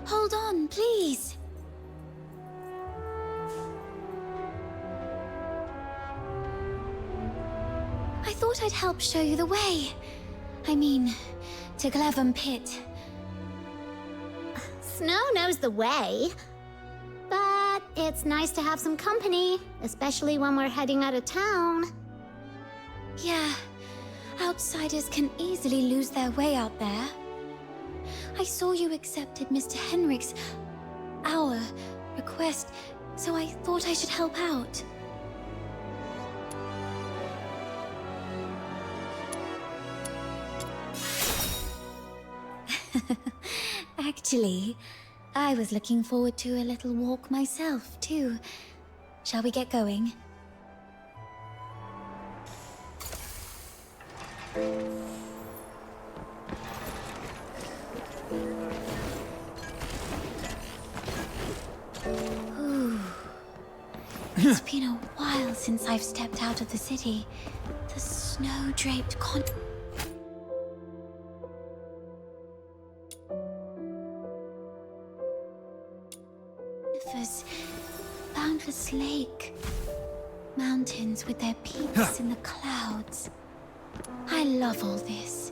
Hold on, please. I thought I'd help show you the way. I mean, to Glevum Pit. Snow knows the way. But it's nice to have some company, especially when we're heading out of town. Yeah, outsiders can easily lose their way out there. I saw you accepted Mr. Henrik's, our, request, so I thought I should help out. Actually, I was looking forward to a little walk myself, too. Shall we get going? Ooh. It's been a while since I've stepped out of the city. The snow-draped boundless lake. Mountains with their peaks in the clouds. I love all this.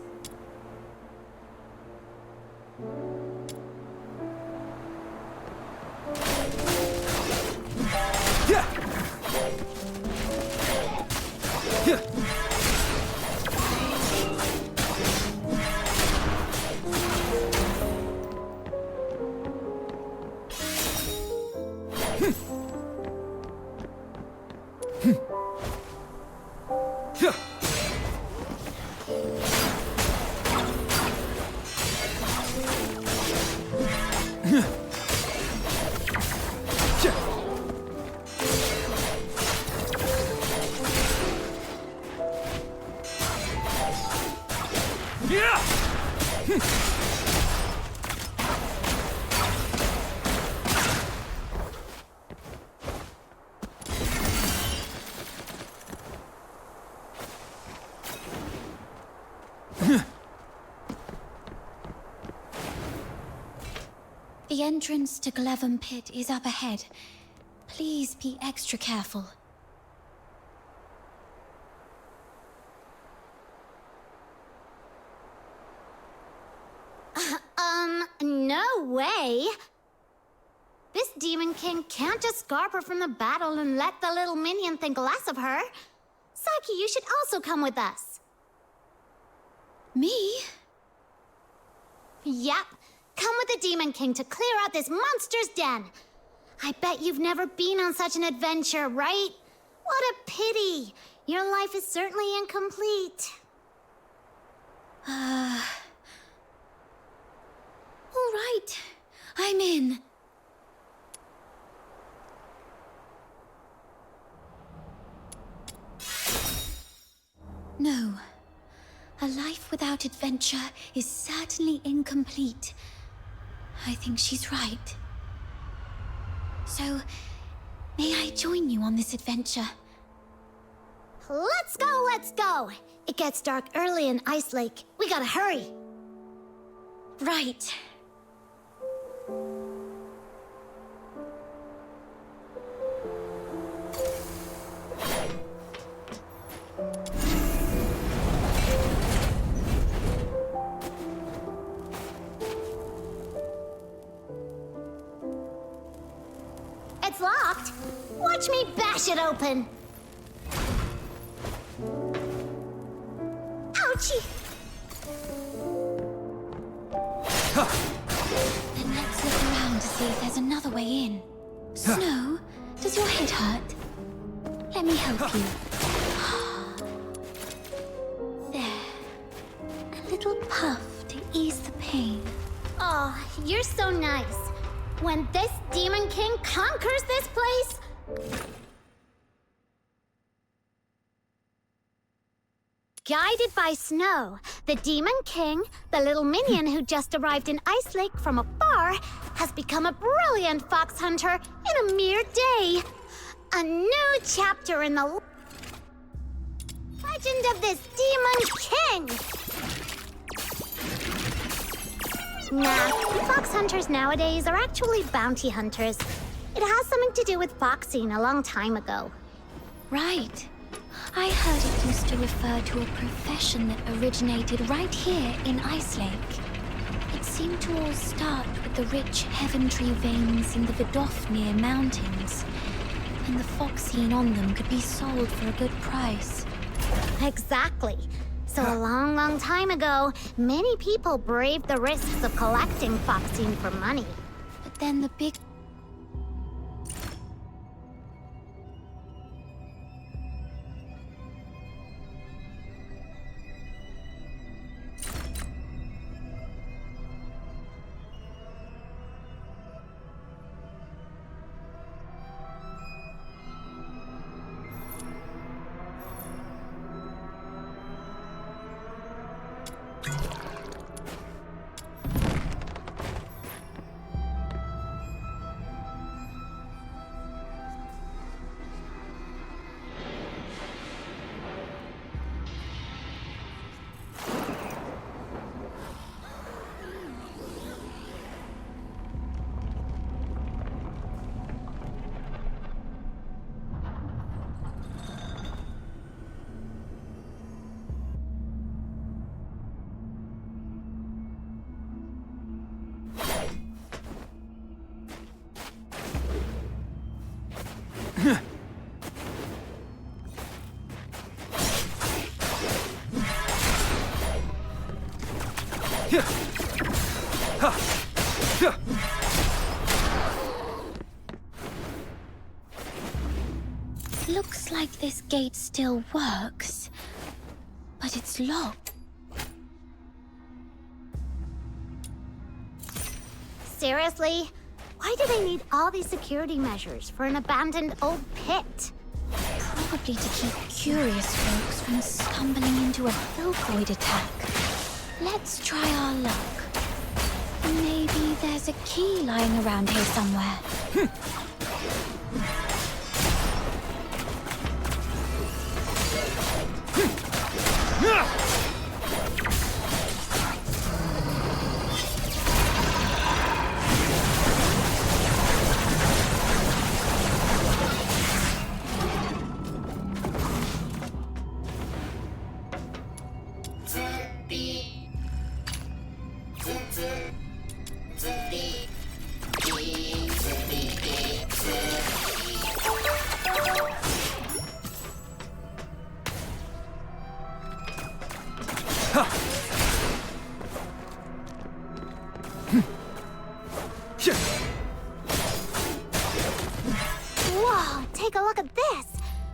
The entrance to Glevum Pit is up ahead. Please be extra careful. No way! This Demon King can't just scarp her from the battle and let the little minion think less of her. Psyche, you should also come with us. Me? Yep. Come with the Demon King to clear out this monster's den. I bet you've never been on such an adventure, right? What a pity. Your life is certainly incomplete. All right. I'm in. No. A life without adventure is certainly incomplete. I think she's right. So, may I join you on this adventure? Let's go, let's go! It gets dark early in Ice Lake. We gotta hurry. Right. It's locked. Watch me bash it open. Ouchie! Then let's look around to see if there's another way in. Snow, does your head hurt? Let me help you. There. A little puff to ease the pain. Oh, you're so nice. When this Demon King conquers this place... Guided by Snow, the Demon King, the little minion who just arrived in Ice Lake from afar, has become a brilliant fox hunter in a mere day. A new chapter in the... legend of this Demon King! Nah, fox hunters nowadays are actually bounty hunters. It has something to do with foxing a long time ago. Right. I heard it used to refer to a profession that originated right here in Ice Lake. It seemed to all start with the rich Heaventree veins in the Vidofnir Mountains, and the foxine on them could be sold for a good price. Exactly. So a long, long time ago, many people braved the risks of collecting foxine for money. But then the big... Looks like this gate still works, but it's locked. Seriously? Why do they need all these security measures for an abandoned old pit? Probably to keep curious folks from stumbling into a Filcoid attack. Let's try our luck. Maybe there's a key lying around here somewhere. Whoa, take a look at this!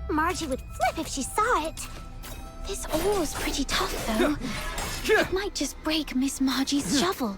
Margie would flip if she saw it. This oar's pretty tough, though. It might just break Miss Margie's shovel.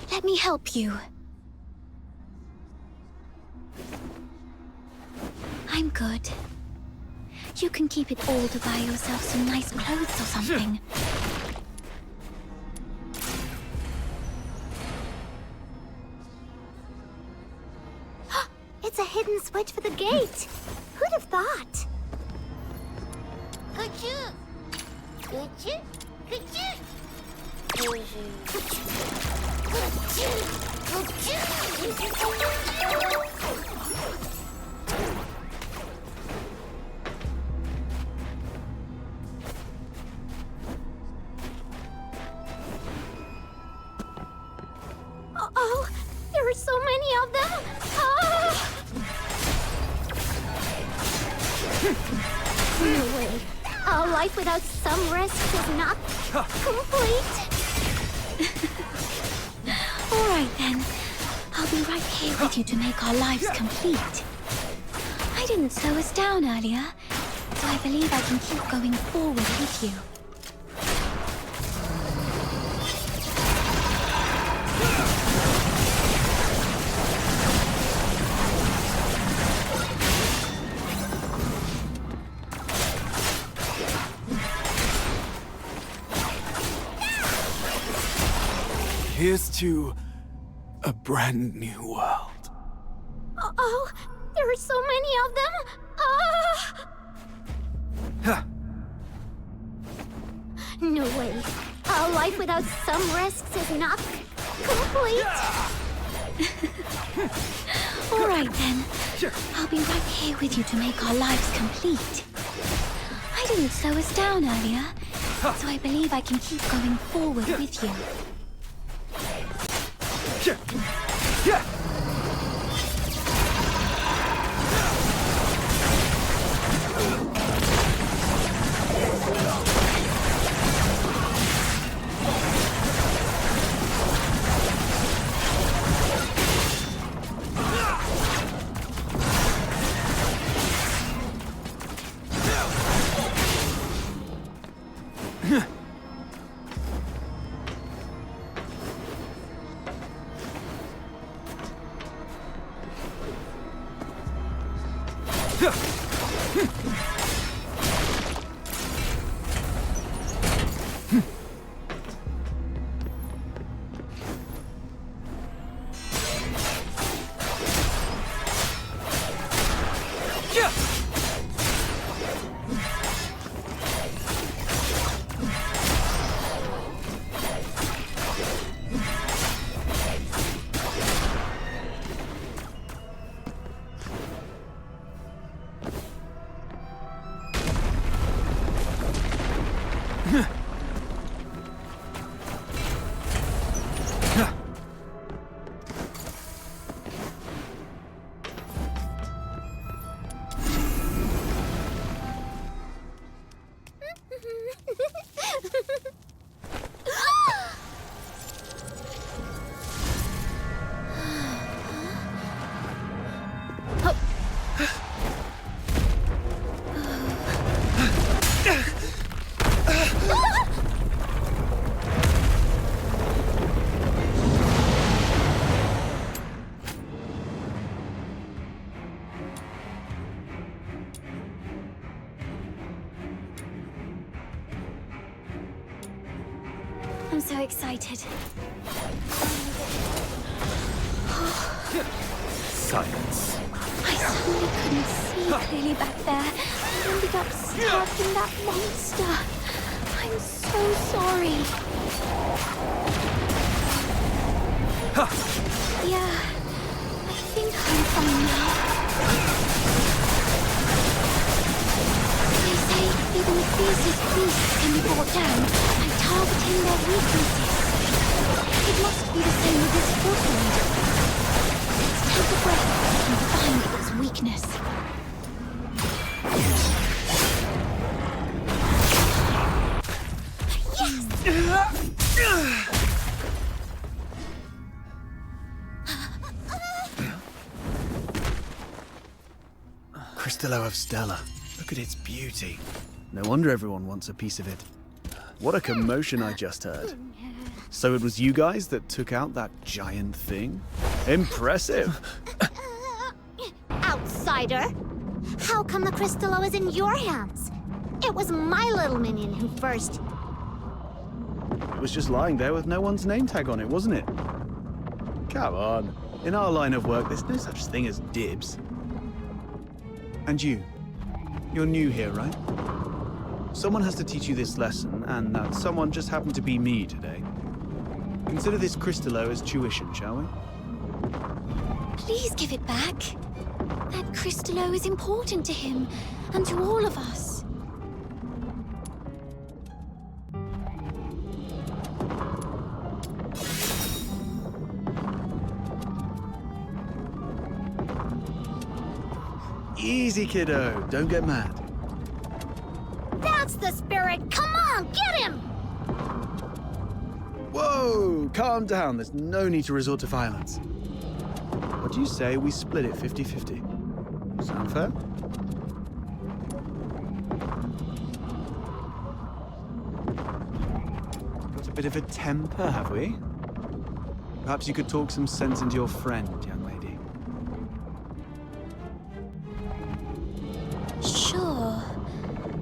Let me help you. I'm good. You can keep it all to buy yourself some nice clothes or something. It's a hidden switch for the gate. Who'd have thought? Oh, there are so many of them. Ah! No way. A life without some risks is not complete. All right, then. I'll be right here with you to make our lives complete. I didn't slow us down earlier, so I believe I can keep going forward with you. Here's to a brand new world. Oh, there are so many of them. Huh. No way. A life without some risks is not complete. All right, then. I'll be right here with you to make our lives complete. I didn't slow us down earlier, so I believe I can keep going forward with you. Yeah. I'm so excited. Silence. I suddenly couldn't see clearly back there. I ended up stuck in that monster. I'm so sorry. Yeah, I think I'm fine now. They say even the fiercest beasts can be brought down by targeting their weaknesses. It must be the same with this foothold. Let's take a breath and find its weakness. Cristallo of Stella. Look at its beauty. No wonder everyone wants a piece of it. What a commotion I just heard. So it was you guys that took out that giant thing? Impressive. Outsider! How come the Cristallo is in your hands? It was my little minion who first... It was just lying there with no one's name tag on it, wasn't it? Come on. In our line of work, there's no such thing as dibs. And you're new here, right? Someone has to teach you this lesson, and that someone just happened to be me today. Consider this Cristallo as tuition, shall we? Please give it back. That Cristallo is important to him, and to all of us. Easy, kiddo. Don't get mad. That's the spirit! Come on, get him! Whoa! Calm down. There's no need to resort to violence. What do you say we split it 50-50? Sound fair? Got a bit of a temper, have we? Perhaps you could talk some sense into your friend, young lady. Sure,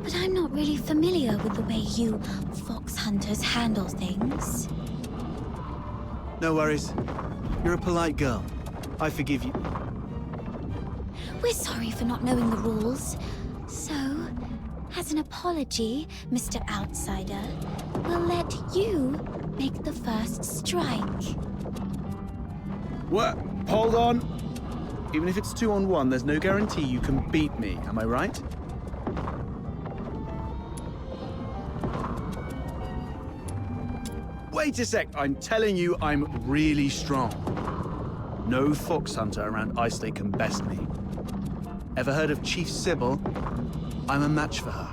but I'm not really familiar with the way you fox hunters handle things. No worries. You're a polite girl. I forgive you. We're sorry for not knowing the rules. So, as an apology, Mr. Outsider, we'll let you make the first strike. What? Hold on. Even if it's 2-on-1, there's no guarantee you can beat me. Am I right? Wait a sec. I'm telling you, I'm really strong. No fox hunter around Ice Lake can best me. Ever heard of Chief Sybil? I'm a match for her.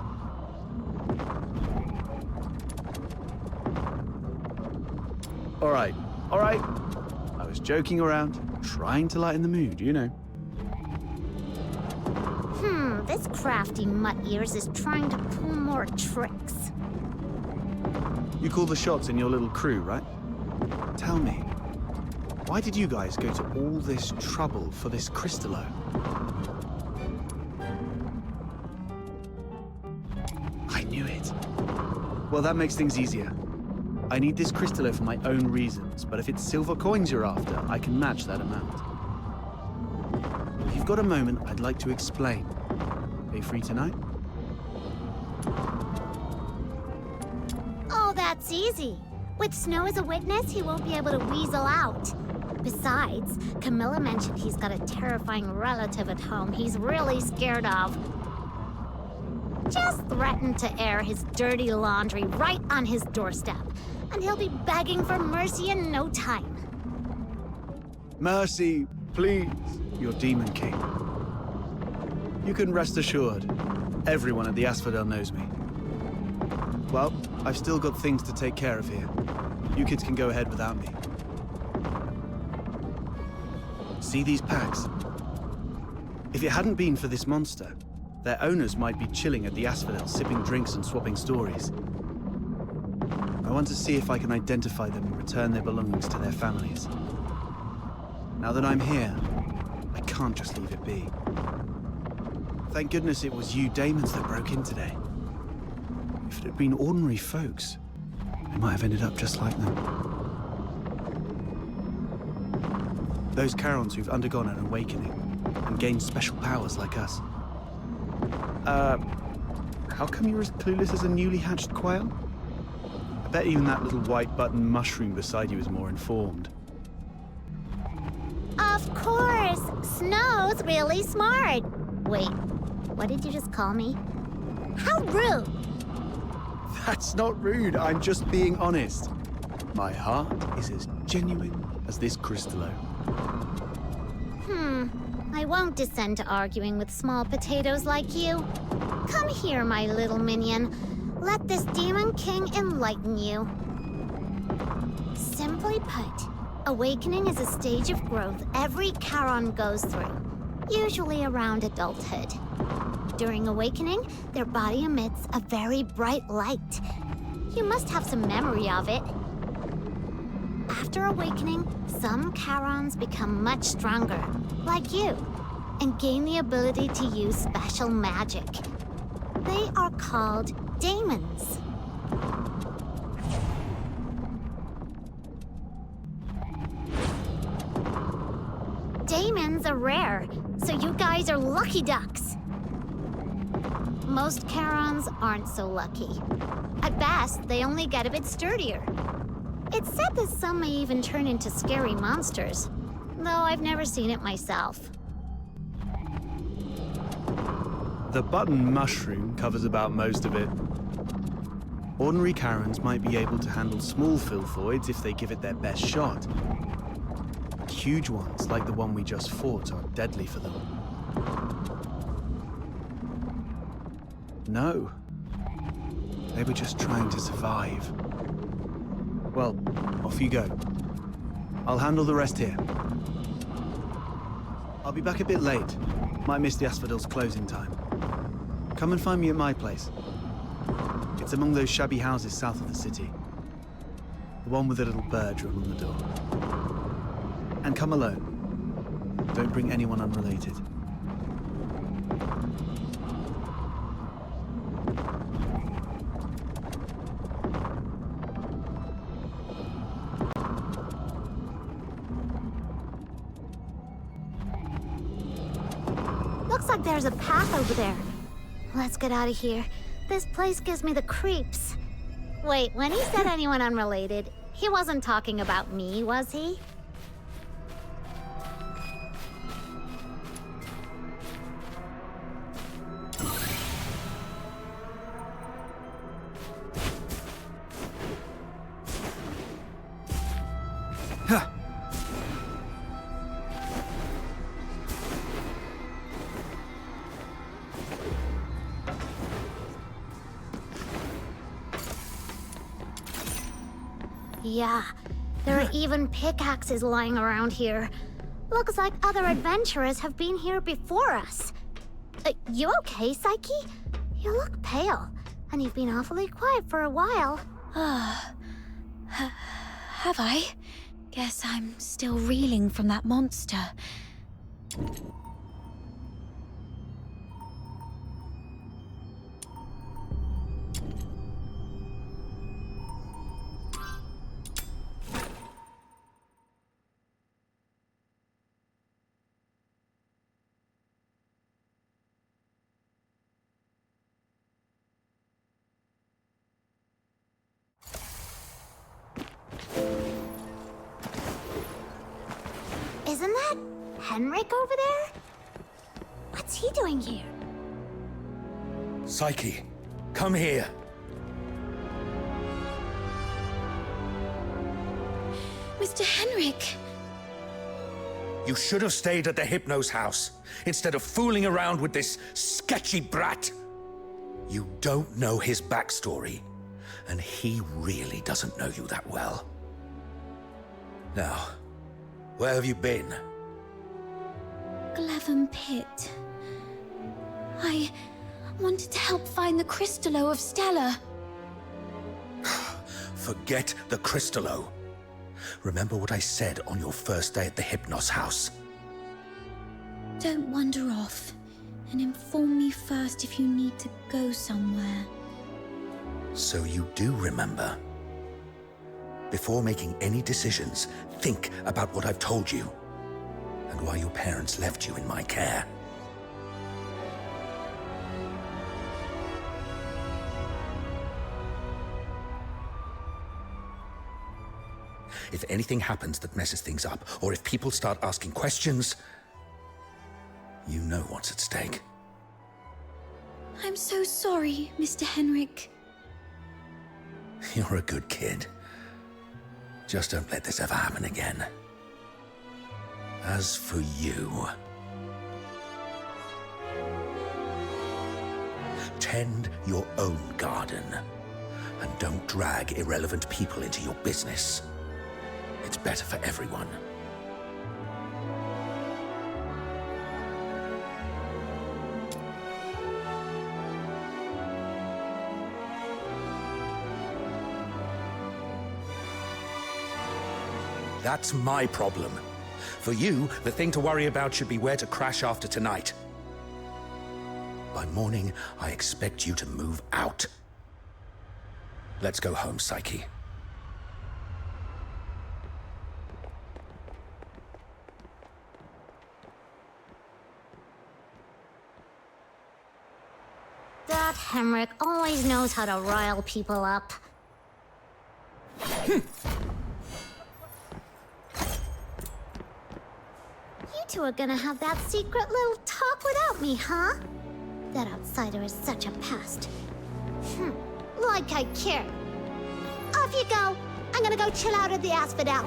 All right. I was joking around, trying to lighten the mood, you know. This crafty mutt-ears is trying to pull more tricks. You call the shots in your little crew, right? Tell me, why did you guys go to all this trouble for this crystallo? I knew it. Well, that makes things easier. I need this crystallo for my own reasons, but if it's silver coins you're after, I can match that amount. If you've got a moment, I'd like to explain. Are you free tonight? Oh, that's easy. With Snow as a witness, he won't be able to weasel out. Besides, Camilla mentioned he's got a terrifying relative at home he's really scared of. Just threaten to air his dirty laundry right on his doorstep, and he'll be begging for mercy in no time. Mercy, please, your Demon King. You can rest assured, everyone at the Asphodel knows me. Well, I've still got things to take care of here. You kids can go ahead without me. See these packs? If it hadn't been for this monster, their owners might be chilling at the Asphodel, sipping drinks and swapping stories. I want to see if I can identify them and return their belongings to their families. Now that I'm here, I can't just leave it be. Thank goodness it was you Daemons that broke in today. If it had been ordinary folks, they might have ended up just like them. Those Charons who've undergone an awakening and gained special powers like us. How come you're as clueless as a newly hatched quail? I bet even that little white button mushroom beside you is more informed. Of course! Snow's really smart! Wait, what did you just call me? How rude! That's not rude, I'm just being honest. My heart is as genuine as this crystallo. I won't descend to arguing with small potatoes like you. Come here, my little minion. Let this Demon King enlighten you. Simply put, awakening is a stage of growth every Charon goes through, usually around adulthood. During awakening, their body emits a very bright light. You must have some memory of it. After awakening, some Charons become much stronger, like you, and gain the ability to use special magic. They are called daemons. Daemons are rare, so you guys are lucky ducks. Most Charons aren't so lucky. At best, they only get a bit sturdier. It's said that some may even turn into scary monsters, though I've never seen it myself. The button mushroom covers about most of it. Ordinary Charons might be able to handle small filthoids if they give it their best shot. But huge ones, like the one we just fought, are deadly for them. No. They were just trying to survive. Well, off you go. I'll handle the rest here. I'll be back a bit late. Might miss the Asphodels' closing time. Come and find me at my place. It's among those shabby houses south of the city. The one with the little bird drawn on the door. And come alone. Don't bring anyone unrelated. Looks like there's a path over there. Let's get out of here. This place gives me the creeps. Wait, when he said anyone unrelated, he wasn't talking about me, was he? Yeah, there are even pickaxes lying around here. Looks like other adventurers have been here before us. You okay, Psyche? You look pale, and you've been awfully quiet for a while. Have I? Guess I'm still reeling from that monster. Isn't that Henrik over there? What's he doing here? Psyche, come here. Mr. Henrik! You should have stayed at the Hypno's house, instead of fooling around with this sketchy brat. You don't know his backstory, and he really doesn't know you that well. Now, where have you been? Glevum Pit. I wanted to help find the Crystallo of Stella. Forget the Crystallo. Remember what I said on your first day at the Hypnos house. Don't wander off, and inform me first if you need to go somewhere. So you do remember. Before making any decisions, think about what I've told you, and why your parents left you in my care. If anything happens that messes things up, or if people start asking questions, you know what's at stake. I'm so sorry, Mr. Henrik. You're a good kid. Just don't let this ever happen again. As for you, tend your own garden, and don't drag irrelevant people into your business. It's better for everyone. That's my problem. For you, the thing to worry about should be where to crash after tonight. By morning, I expect you to move out. Let's go home, Psyche. That Henrik always knows how to rile people up. You two are gonna have that secret little talk without me, huh? That outsider is such a pest. Like I care. Off you go. I'm gonna go chill out at the Asphodel.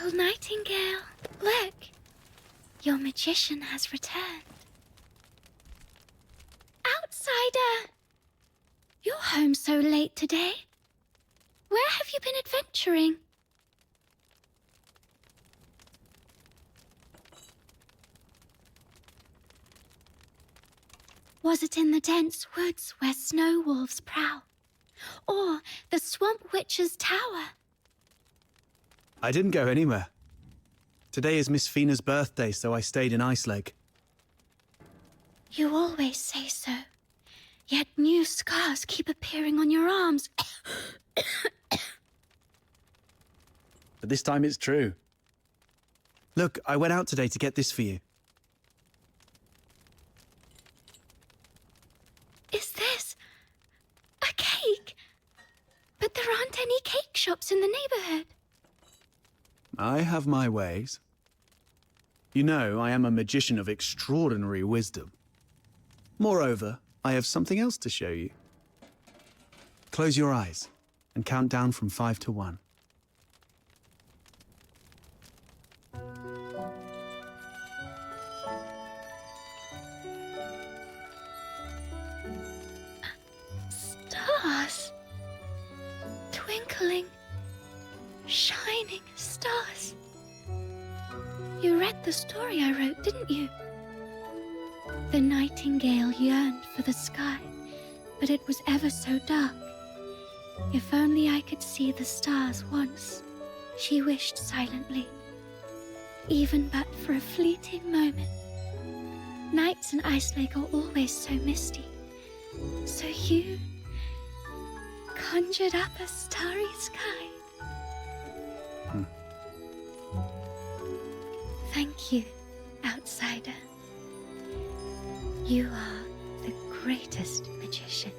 Little Nightingale, look. Your magician has returned. Outsider! You're home so late today. Where have you been adventuring? Was it in the dense woods where snow wolves prowl? Or the swamp witch's tower? I didn't go anywhere. Today is Miss Fina's birthday, so I stayed in Iceleg. You always say so. Yet new scars keep appearing on your arms. But this time it's true. Look, I went out today to get this for you. Is this a cake? But there aren't any cake shops in the neighborhood. I have my ways. You know, I am a magician of extraordinary wisdom. Moreover, I have something else to show you. Close your eyes and count down from 5 to 1. Stars. Twinkling, shining stars. You read the story I wrote, didn't you? The nightingale yearned for the sky, but it was ever so dark. If only I could see the stars once, she wished silently. Even but for a fleeting moment. Nights in Iceleg are always so misty. So you conjured up a starry sky. Thank you, outsider. You are the greatest magician.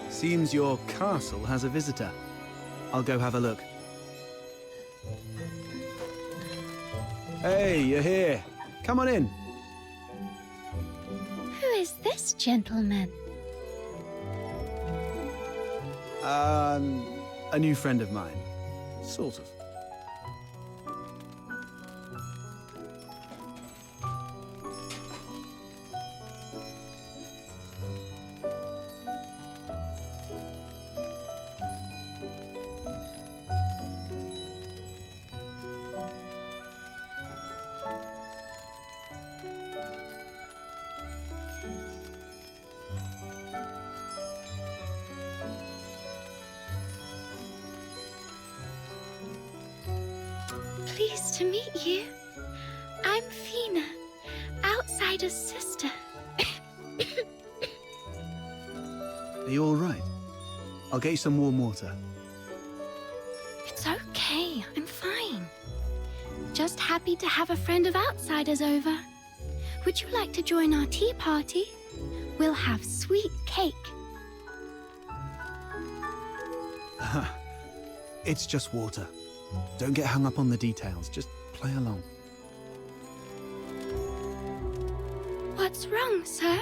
Seems your castle has a visitor. I'll go have a look. Hey, you're here. Come on in. Who is this gentleman? A new friend of mine. Sort of. Pleased to meet you. I'm Fina, outsider's sister. Are you all right? I'll get you some warm water. It's okay, I'm fine. Just happy to have a friend of outsiders over. Would you like to join our tea party? We'll have sweet cake. It's just water. Don't get hung up on the details. Just play along. What's wrong, sir?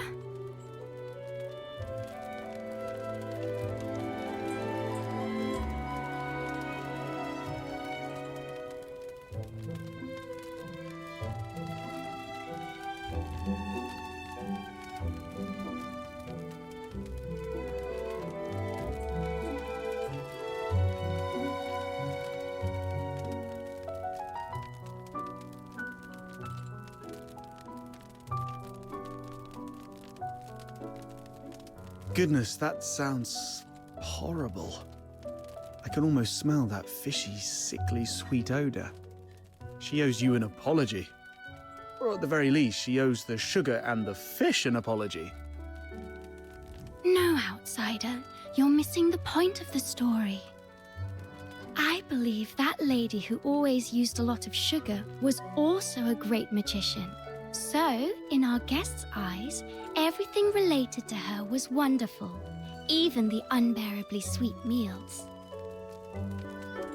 Goodness, that sounds horrible. I can almost smell that fishy, sickly, sweet odor. She owes you an apology. Or at the very least, she owes the sugar and the fish an apology. No, outsider. You're missing the point of the story. I believe that lady who always used a lot of sugar was also a great magician. So, in our guest's eyes, everything related to her was wonderful, even the unbearably sweet meals.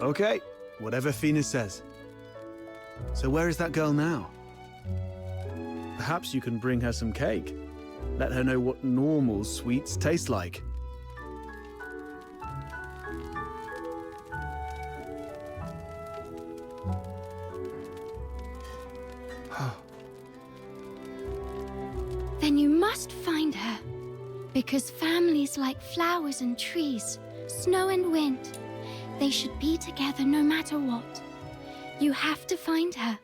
Okay, whatever Fina says. So where is that girl now? Perhaps you can bring her some cake. Let her know what normal sweets taste like. Then you must find her. Because families like flowers and trees, snow and wind, they should be together no matter what. You have to find her.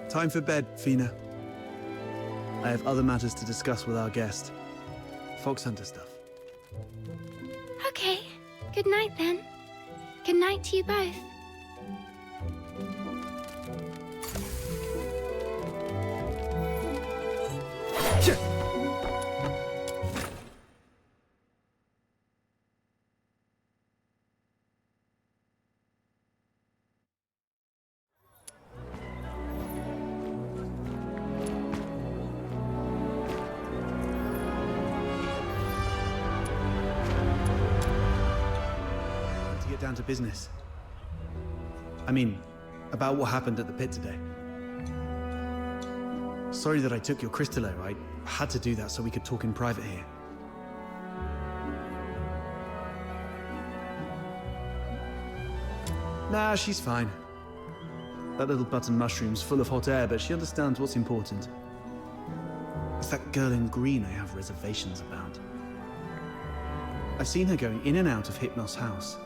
Time for bed, Fina. I have other matters to discuss with our guest. Fox hunter stuff. Okay, good night then. Good night to you both. To get down to business. I mean, about what happened at the pit today. Sorry that I took your Crystallo. I had to do that so we could talk in private here. Nah, she's fine. That little button mushroom's full of hot air, but she understands what's important. It's that girl in green I have reservations about. I've seen her going in and out of Hypnos' house.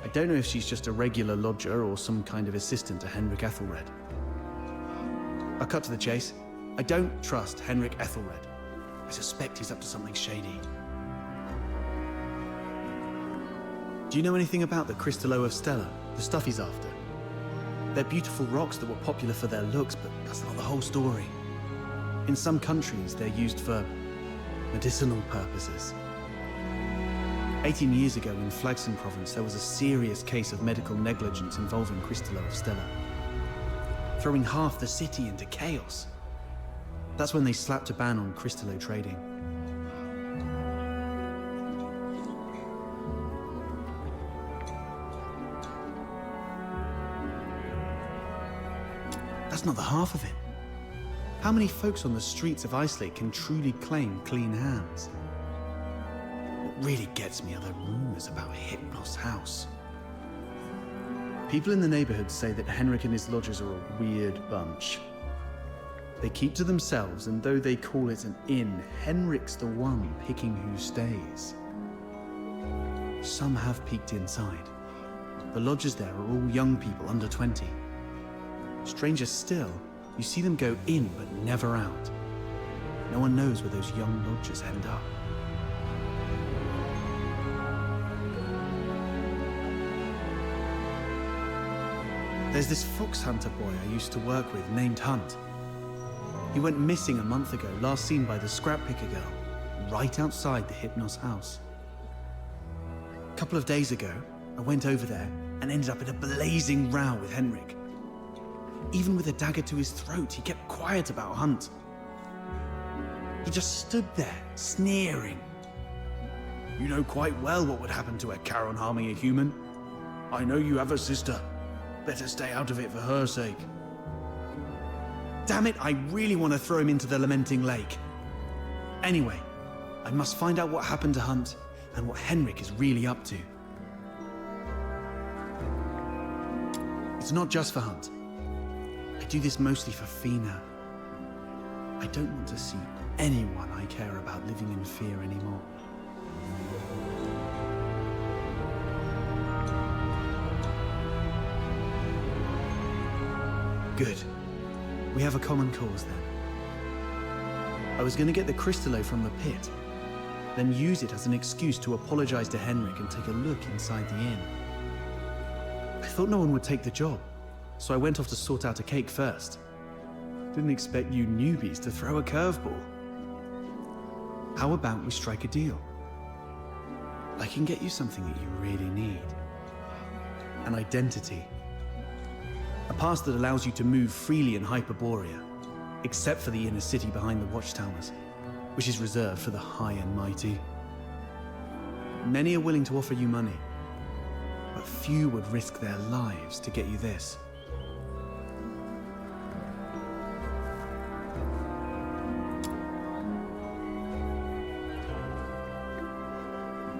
I don't know if she's just a regular lodger or some kind of assistant to Henrik Ethelred. I'll cut to the chase. I don't trust Henrik Ethelred. I suspect he's up to something shady. Do you know anything about the Crystallo of Stella, the stuff he's after? They're beautiful rocks that were popular for their looks, but that's not the whole story. In some countries, they're used for medicinal purposes. 18 years ago in Flagson province, there was a serious case of medical negligence involving Crystallo of Stella, throwing half the city into chaos. That's when they slapped a ban on Crystallo trading. That's not the half of it. How many folks on the streets of Islake can truly claim clean hands? What really gets me are the rumors about Hypnos' house. People in the neighborhood say that Henrik and his lodgers are a weird bunch. They keep to themselves, and though they call it an inn, Henrik's the one picking who stays. Some have peeked inside. The lodgers there are all young people under 20. Stranger still, you see them go in but never out. No one knows where those young lodgers end up. There's this fox hunter boy I used to work with named Hunt. He went missing a month ago, last seen by the scrap picker girl, right outside the Hypnos house. A couple of days ago, I went over there and ended up in a blazing row with Henrik. Even with a dagger to his throat, he kept quiet about Hunt. He just stood there, sneering. You know quite well what would happen to a Charon harming a human. I know you have a sister. Better stay out of it for her sake. Damn it, I really want to throw him into the Lamenting Lake. Anyway, I must find out what happened to Hunt and what Henrik is really up to. It's not just for Hunt. I do this mostly for Fina. I don't want to see anyone I care about living in fear anymore. Good. We have a common cause then. I was going to get the Crystallo from the pit, then use it as an excuse to apologize to Henrik and take a look inside the inn. I thought no one would take the job, so I went off to sort out a cake first. Didn't expect you newbies to throw a curveball. How about we strike a deal? I can get you something that you really need. An identity. A pass that allows you to move freely in Hyperborea, except for the inner city behind the watchtowers, which is reserved for the high and mighty. Many are willing to offer you money, but few would risk their lives to get you this.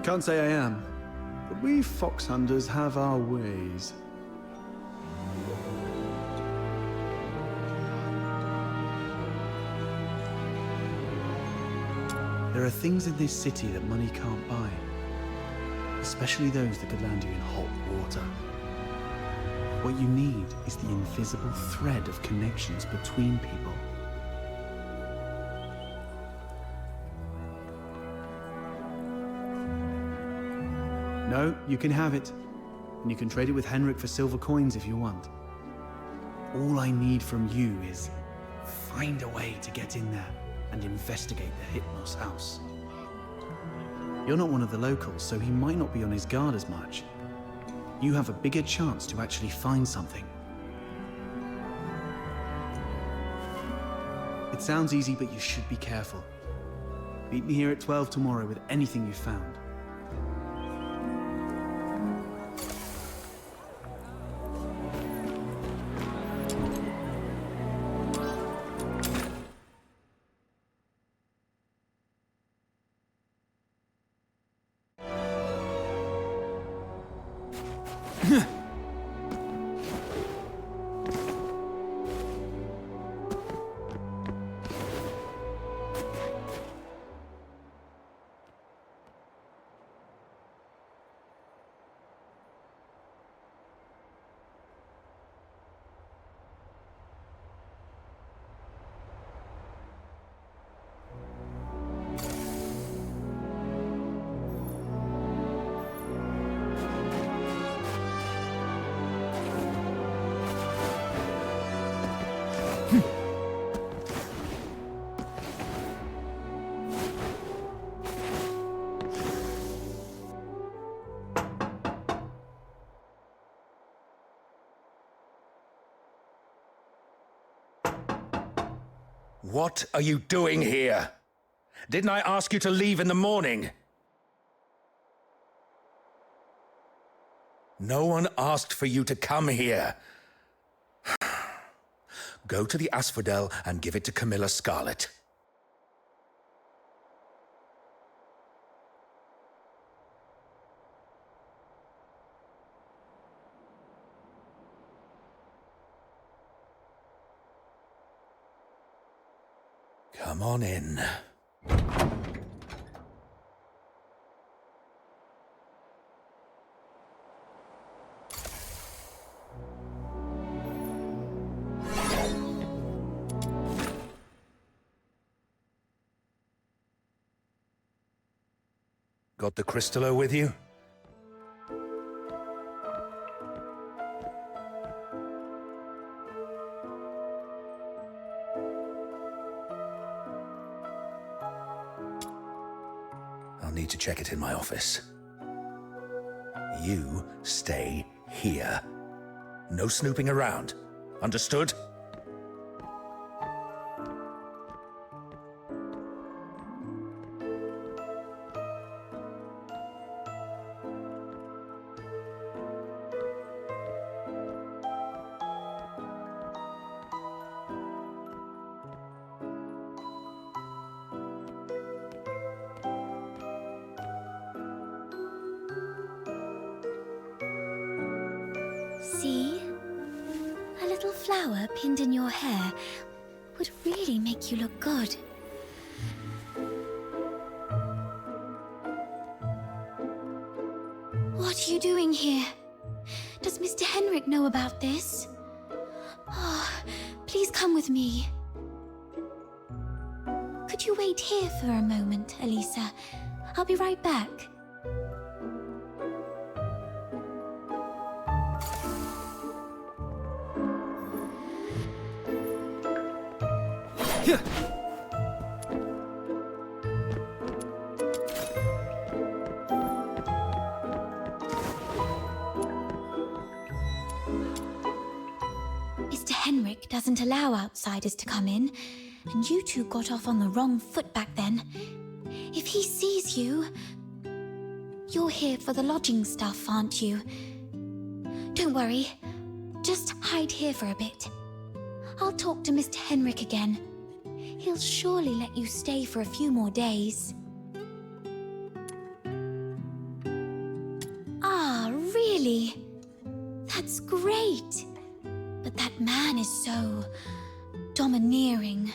Can't say I am, but we fox hunters have our ways. There are things in this city that money can't buy, especially those that could land you in hot water. What you need is the invisible thread of connections between people. No, you can have it. And you can trade it with Henrik for silver coins if you want. All I need from you is find a way to get in there and investigate the Hypnos house. You're not one of the locals, so he might not be on his guard as much. You have a bigger chance to actually find something. It sounds easy, but you should be careful. Meet me here at 12 tomorrow with anything you've found. What are you doing here? Didn't I ask you to leave in the morning? No one asked for you to come here. Go to the asphodel and give it to Camilla Scarlet. Come on in. Got the crystallo with you? I'll need to check it in my office. You stay here. No snooping around. Understood? See? A little flower pinned in your hair would really make you look good. What are you doing here? Does Mr. Henrik know about this? Oh, please come with me. Could you wait here for a moment, Elisa? I'll be right back. Mr. Henrik doesn't allow outsiders to come in, and you two got off on the wrong foot back then. If he sees you... You're here for the lodging stuff, aren't you? Don't worry. Just hide here for a bit. I'll talk to Mr. Henrik again. He'll surely let you stay for a few more days. Really? That's great. But that man is so domineering.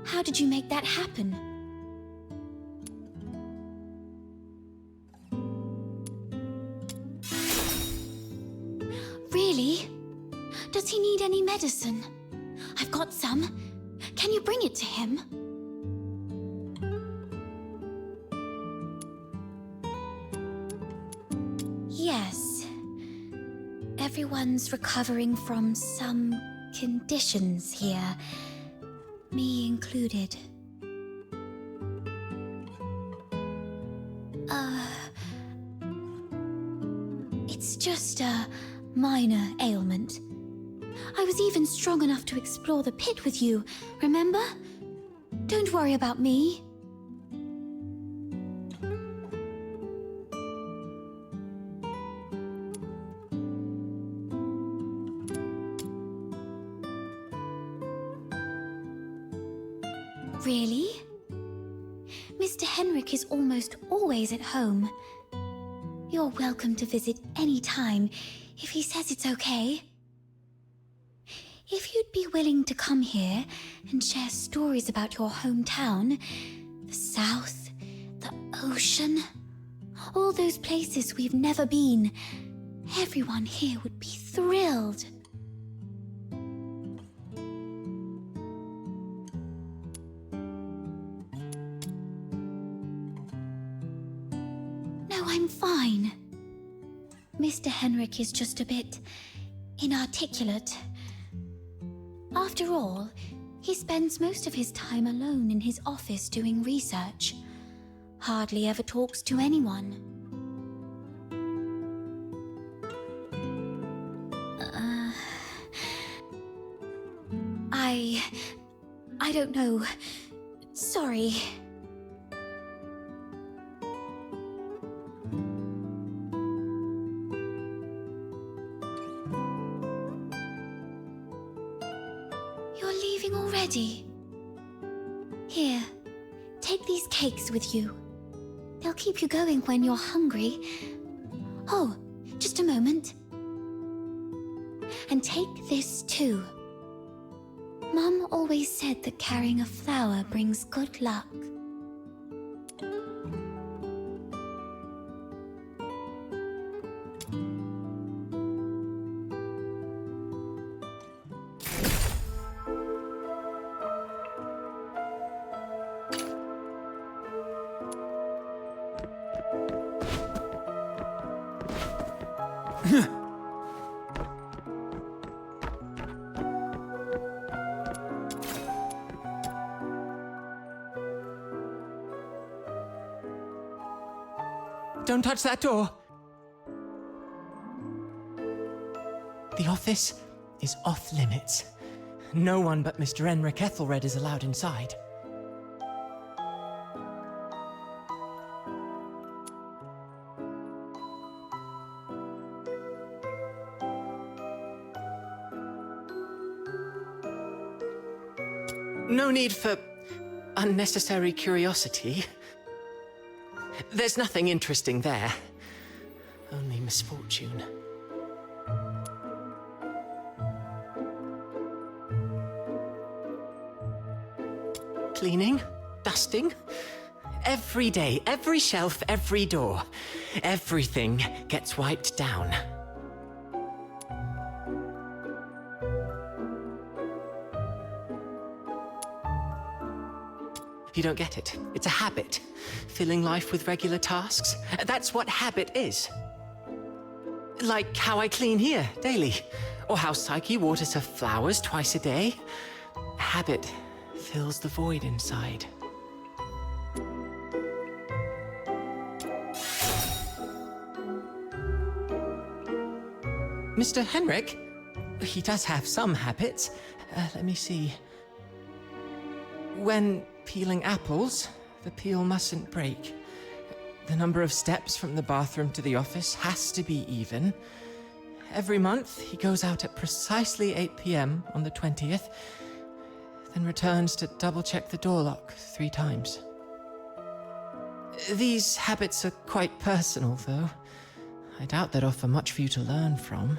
How did you make that happen? Really? Does he need any medicine? I've got some. Can you bring it to him? Yes. Everyone's recovering from some conditions here, me included. It's just a minor ailment. I was even strong enough to explore the pit with you, remember? Don't worry about me. Really? Mr. Henrik is almost always at home. You're welcome to visit any time, if he says it's okay. If you'd be willing to come here and share stories about your hometown, the South, the ocean, all those places we've never been, everyone here would be thrilled. No, I'm fine. Mr. Henrik is just a bit inarticulate. After all, he spends most of his time alone in his office doing research. Hardly ever talks to anyone. I don't know. Sorry. You're leaving already? Here, take these cakes with you. They'll keep you going when you're hungry. Oh, just a moment. And take this too. Mum always said that carrying a flower brings good luck. Don't touch that door. The office is off limits. No one but Mr. Henrik Ethelred is allowed inside. No need for unnecessary curiosity. There's nothing interesting there. Only misfortune. Cleaning, dusting. Every day, every shelf, every door. Everything gets wiped down. You don't get it. It's a habit. Filling life with regular tasks. That's what habit is. Like how I clean here daily. Or how Psyche waters her flowers twice a day. Habit fills the void inside. Mr. Henrik? He does have some habits. Let me see. When peeling apples, the peel mustn't break. The number of steps from the bathroom to the office has to be even. Every month, he goes out at precisely 8 p.m. on the 20th, then returns to double-check the door lock 3 times. These habits are quite personal, though. I doubt they'd offer much for you to learn from.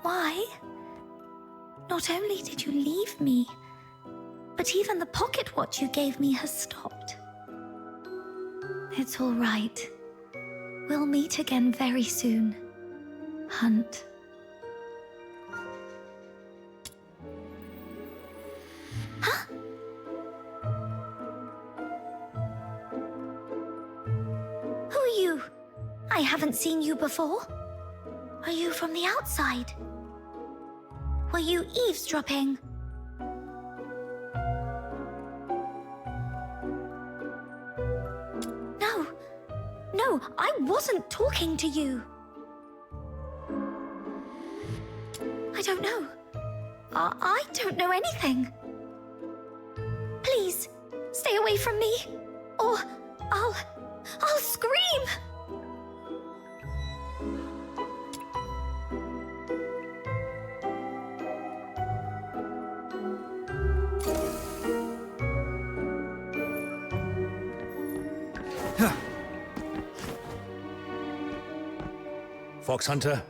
Why? Not only did you leave me, but even the pocket watch you gave me has stopped. It's all right. We'll meet again very soon. Hunt. Huh? Who are you? I haven't seen you before. Are you from the outside? Were you eavesdropping? No, I wasn't talking to you. I don't know. I don't know anything. Please, stay away from me, or I'll scream! Fox Hunter,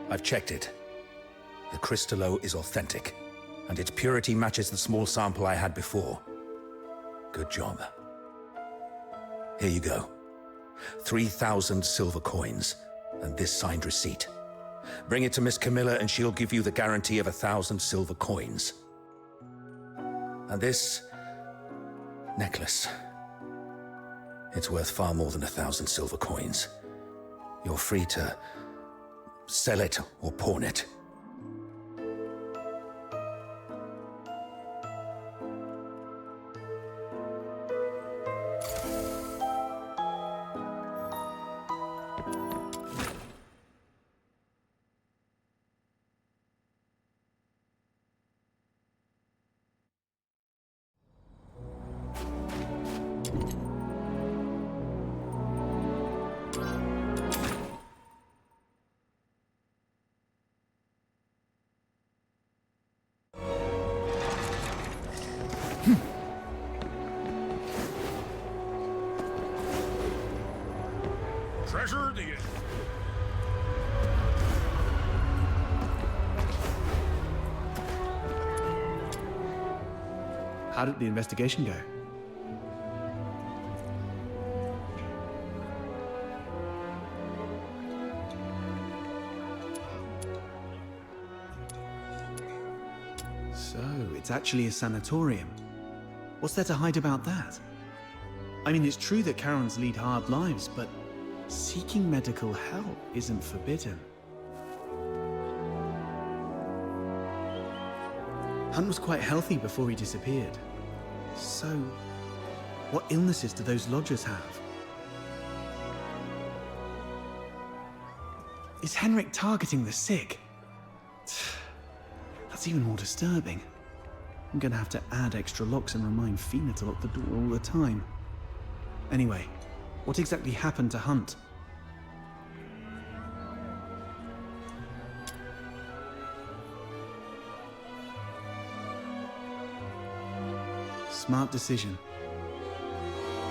I've checked it. The Crystallo is authentic, and its purity matches the small sample I had before. Good job. Here you go. 3,000 silver coins, and this signed receipt. Bring it to Miss Camilla, and she'll give you the guarantee of 1,000 silver coins. And this necklace. It's worth far more than 1,000 silver coins. You're free to sell it or pawn it. Treasure the... How did the investigation go? So, it's actually a sanatorium. What's there to hide about that? I mean, it's true that Karens lead hard lives, but seeking medical help isn't forbidden. Hunt was quite healthy before he disappeared. So, what illnesses do those lodgers have? Is Henrik targeting the sick? That's even more disturbing. I'm gonna have to add extra locks and remind Fina to lock the door all the time. Anyway, what exactly happened to Hunt? Smart decision.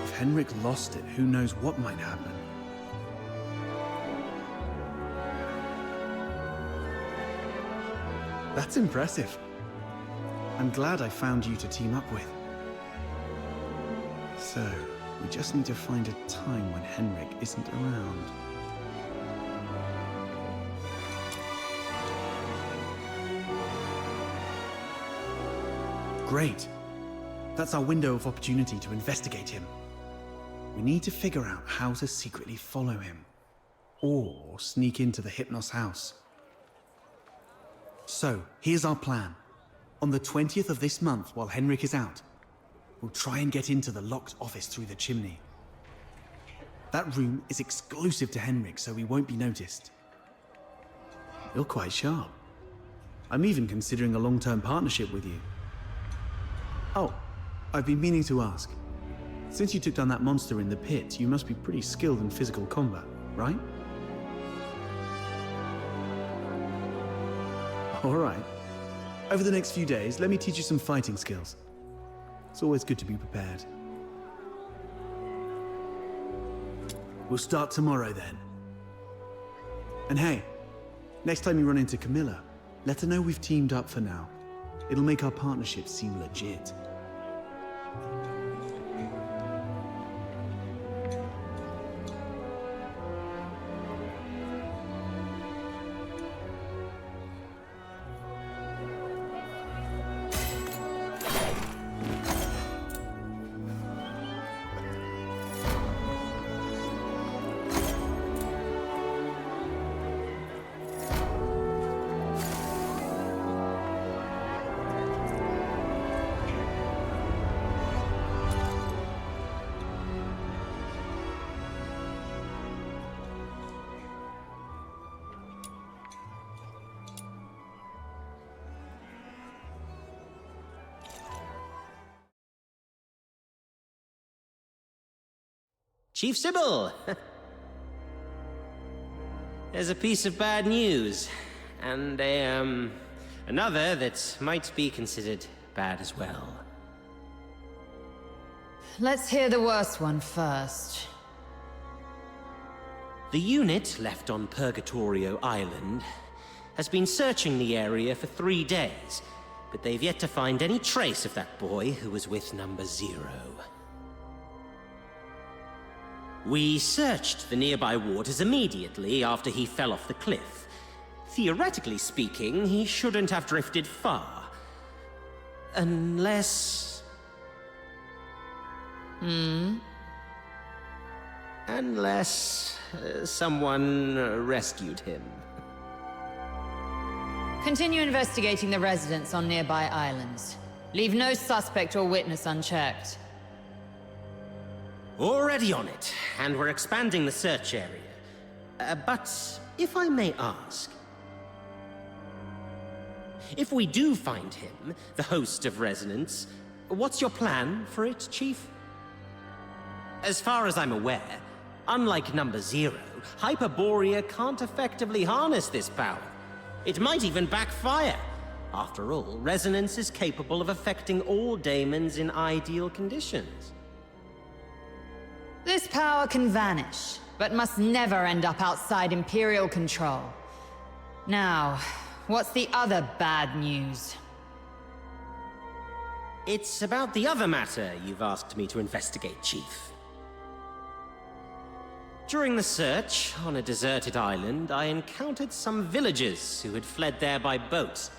If Henrik lost it, who knows what might happen. That's impressive. I'm glad I found you to team up with. So, we just need to find a time when Henrik isn't around. Great. That's our window of opportunity to investigate him. We need to figure out how to secretly follow him, or sneak into the Hypnos house. So, here's our plan. On the 20th of this month, while Henrik is out, we'll try and get into the locked office through the chimney. That room is exclusive to Henrik, so we won't be noticed. You're quite sharp. I'm even considering a long-term partnership with you. Oh, I've been meaning to ask. Since you took down that monster in the pit, you must be pretty skilled in physical combat, right? Alright. Over the next few days, let me teach you some fighting skills. It's always good to be prepared. We'll start tomorrow then. And hey, next time you run into Camilla, let her know we've teamed up for now. It'll make our partnership seem legit. Chief Sybil! There's a piece of bad news, and another that might be considered bad as well. Let's hear the worst one first. The unit left on Purgatorio Island has been searching the area for 3 days, but they've yet to find any trace of that boy who was with Number Zero. We searched the nearby waters immediately after he fell off the cliff. Theoretically speaking, he shouldn't have drifted far. Unless... Unless someone rescued him. Continue investigating the residents on nearby islands. Leave no suspect or witness unchecked. Already on it, and we're expanding the search area. But if I may ask, if we do find him, the host of Resonance, what's your plan for it, Chief? As far as I'm aware, unlike Number Zero, Hyperborea can't effectively harness this power. It might even backfire. After all, Resonance is capable of affecting all daemons in ideal conditions. This power can vanish, but must never end up outside Imperial control. Now, what's the other bad news? It's about the other matter you've asked me to investigate, Chief. During the search on a deserted island, I encountered some villagers who had fled there by boat.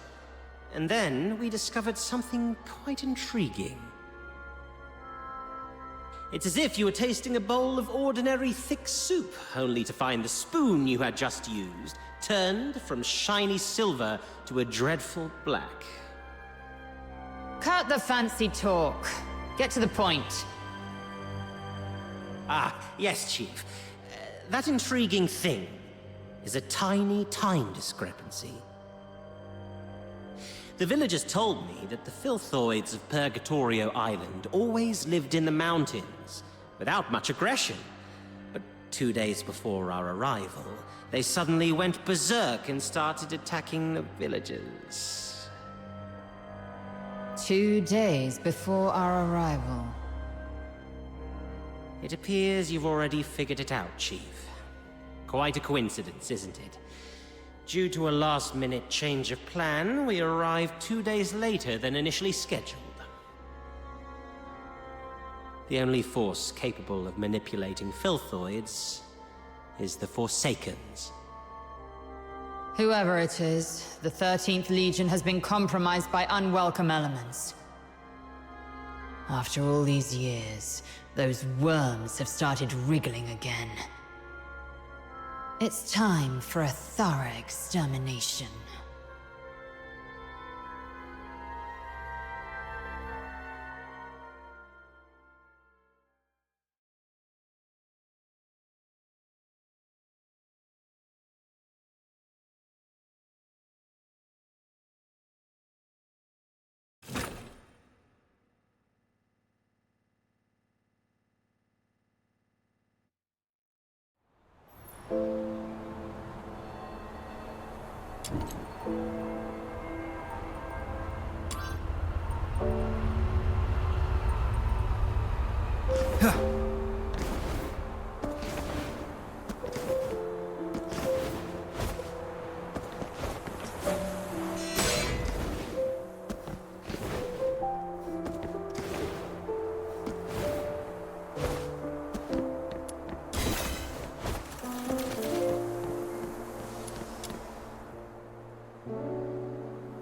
And then we discovered something quite intriguing. It's as if you were tasting a bowl of ordinary thick soup, only to find the spoon you had just used turned from shiny silver to a dreadful black. Cut the fancy talk. Get to the point. Ah, yes, Chief. That intriguing thing is a tiny time discrepancy. The villagers told me that the filthoids of Purgatorio Island always lived in the mountains, without much aggression. But 2 days before our arrival, they suddenly went berserk and started attacking the villagers. 2 days before our arrival. It appears you've already figured it out, Chief. Quite a coincidence, isn't it? Due to a last-minute change of plan, we arrived 2 days later than initially scheduled. The only force capable of manipulating filthoids is the Forsakens. Whoever it is, the 13th Legion has been compromised by unwelcome elements. After all these years, those worms have started wriggling again. It's time for a thorough extermination.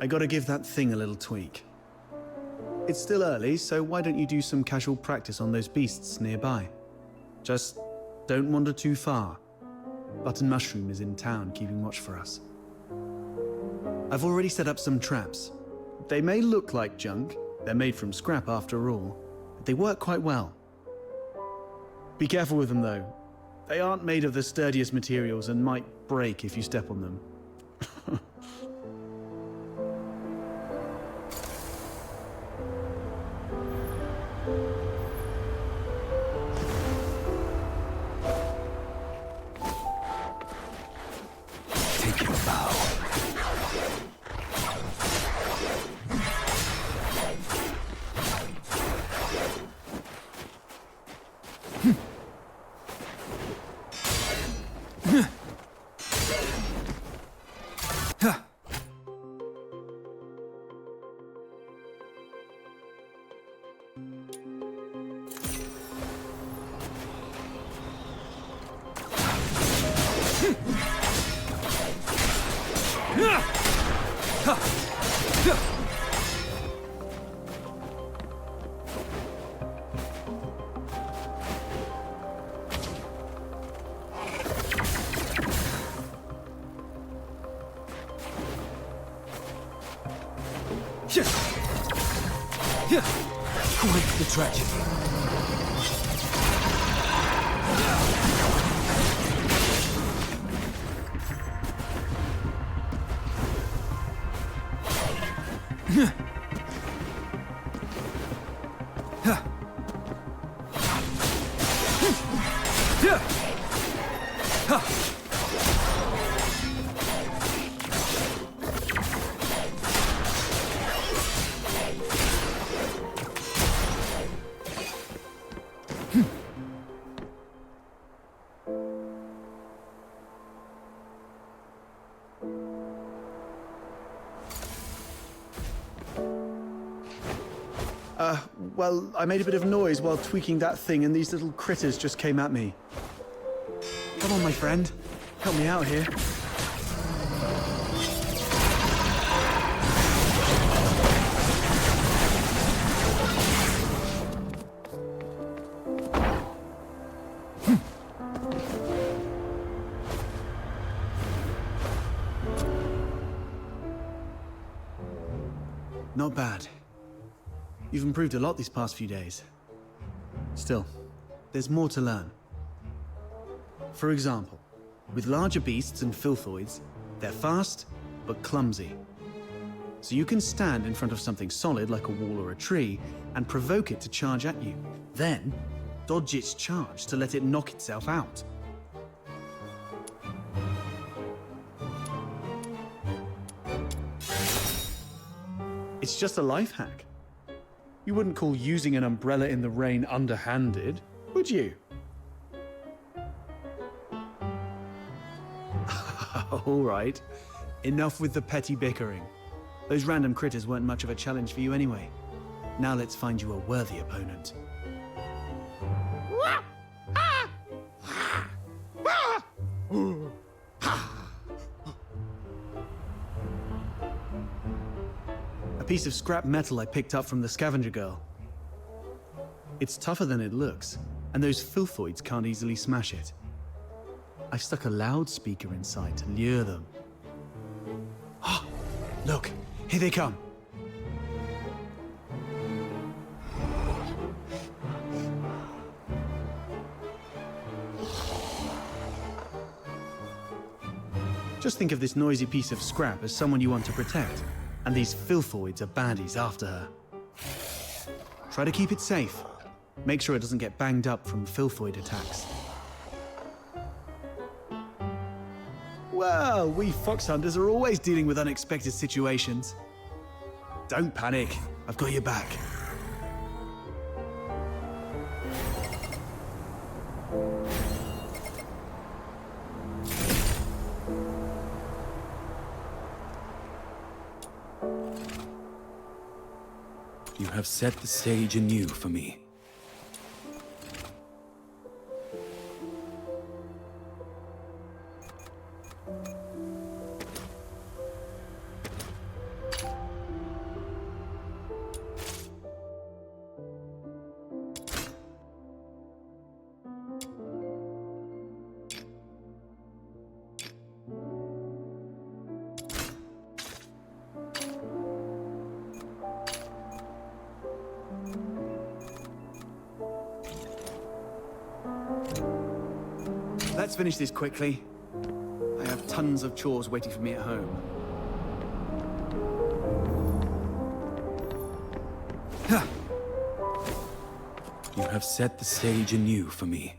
I gotta give that thing a little tweak. It's still early, so why don't you do some casual practice on those beasts nearby? Just don't wander too far. Button Mushroom is in town keeping watch for us. I've already set up some traps. They may look like junk, they're made from scrap after all, but they work quite well. Be careful with them though. They aren't made of the sturdiest materials and might break if you step on them. Take your bow. Quite the tragedy. Well, I made a bit of noise while tweaking that thing and these little critters just came at me. Come on, my friend. Help me out here. Not bad. You've improved a lot these past few days. Still, there's more to learn. For example, with larger beasts and filthoids, they're fast, but clumsy. So you can stand in front of something solid like a wall or a tree and provoke it to charge at you. Then, dodge its charge to let it knock itself out. It's just a life hack. You wouldn't call using an umbrella in the rain underhanded, would you? All right. Enough with the petty bickering. Those random critters weren't much of a challenge for you anyway. Now let's find you a worthy opponent. A piece of scrap metal I picked up from the scavenger girl. It's tougher than it looks, and those filthoids can't easily smash it. I've stuck a loudspeaker inside to lure them. Ah, look, here they come. Just think of this noisy piece of scrap as someone you want to protect. And these filthoids are baddies after her. Try to keep it safe. Make sure it doesn't get banged up from filthoid attacks. Well, we fox hunters are always dealing with unexpected situations. Don't panic. I've got your back. You have set the stage anew for me. Let's finish this quickly. I have tons of chores waiting for me at home. You have set the stage anew for me.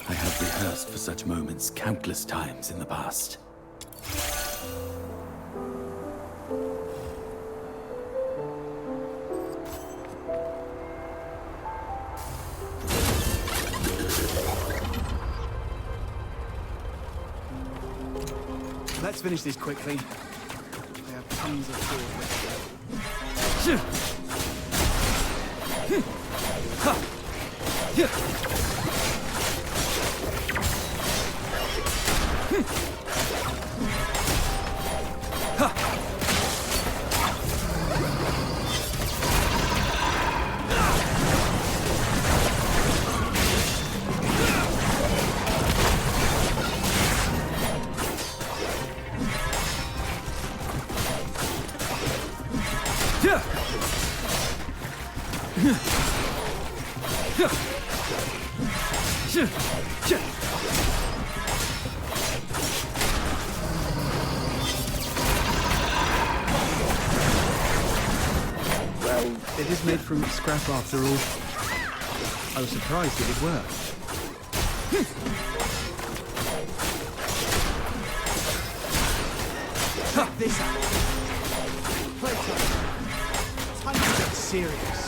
I have rehearsed for such moments countless times in the past. Let's finish this quickly. I have tons of chores waiting. Well, it is made from scrap after all. I was surprised it would work. Check this out. Playtime. Time to get serious.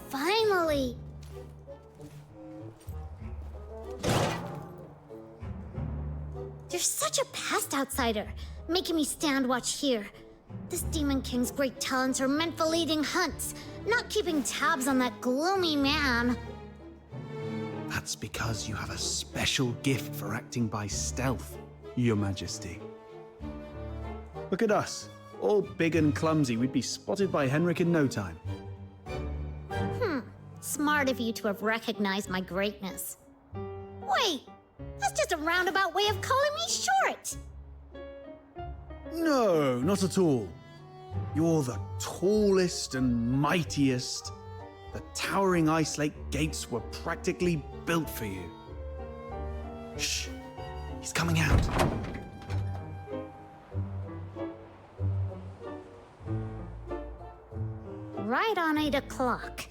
Finally! You're such a past outsider, making me stand watch here. This Demon King's great talents are meant for leading hunts, not keeping tabs on that gloomy man. That's because you have a special gift for acting by stealth, Your Majesty. Look at us, all big and clumsy. We'd be spotted by Henrik in no time. Smart of you to have recognized my greatness. Wait, that's just a roundabout way of calling me short. No, not at all. You're the tallest and mightiest. The towering ice lake gates were practically built for you. Shh, he's coming out. Right on 8 o'clock.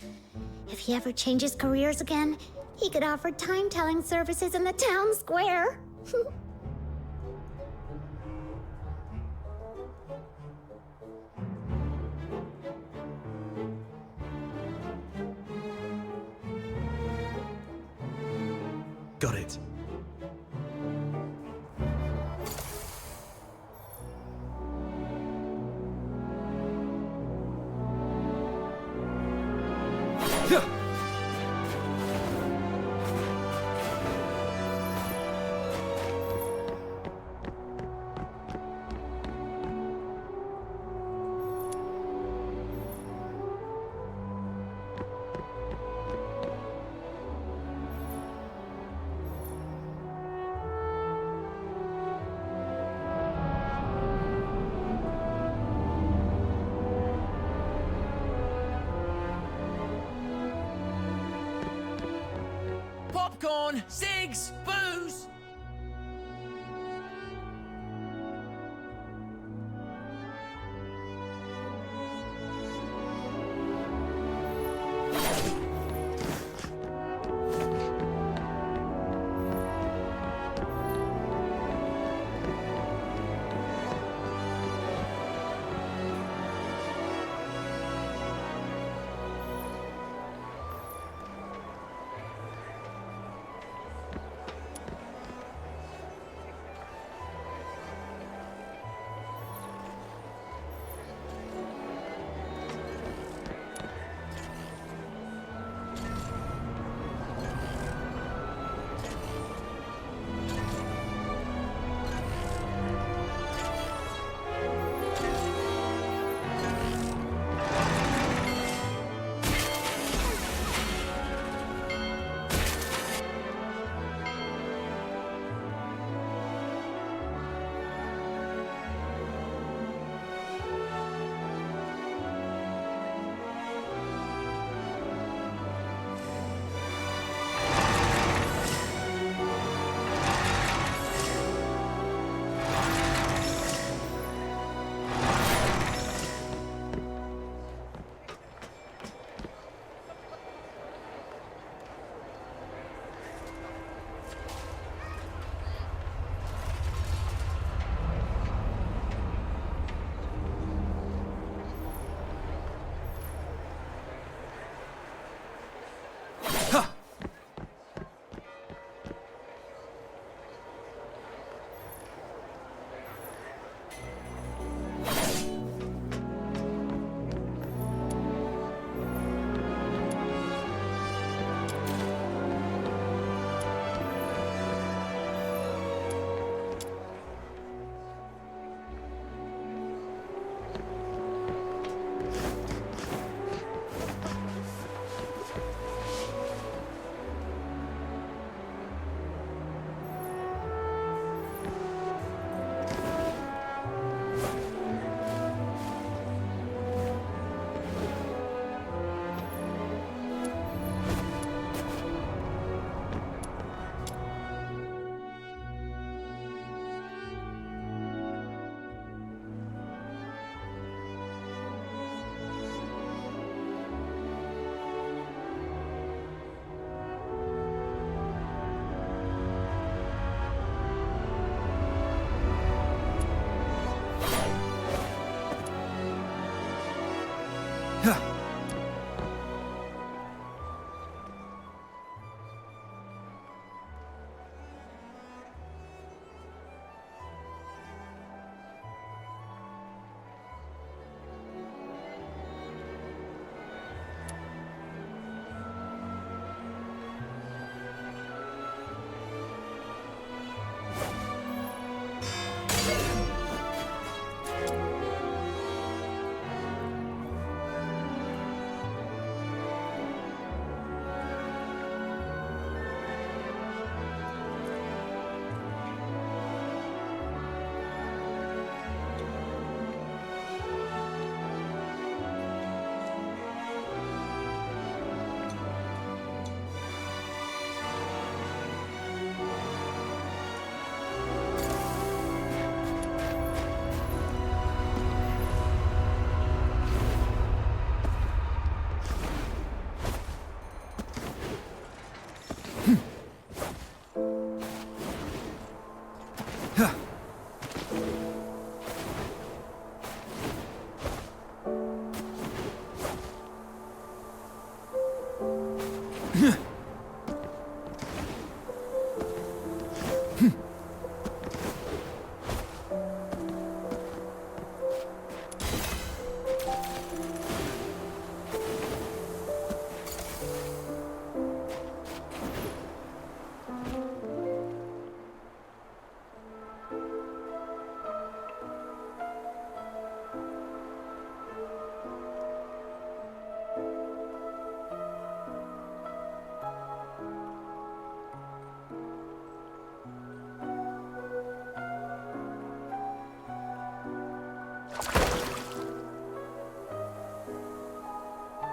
If he ever changes careers again, he could offer time-telling services in the town square. Got it. Popcorn, cigs, booze!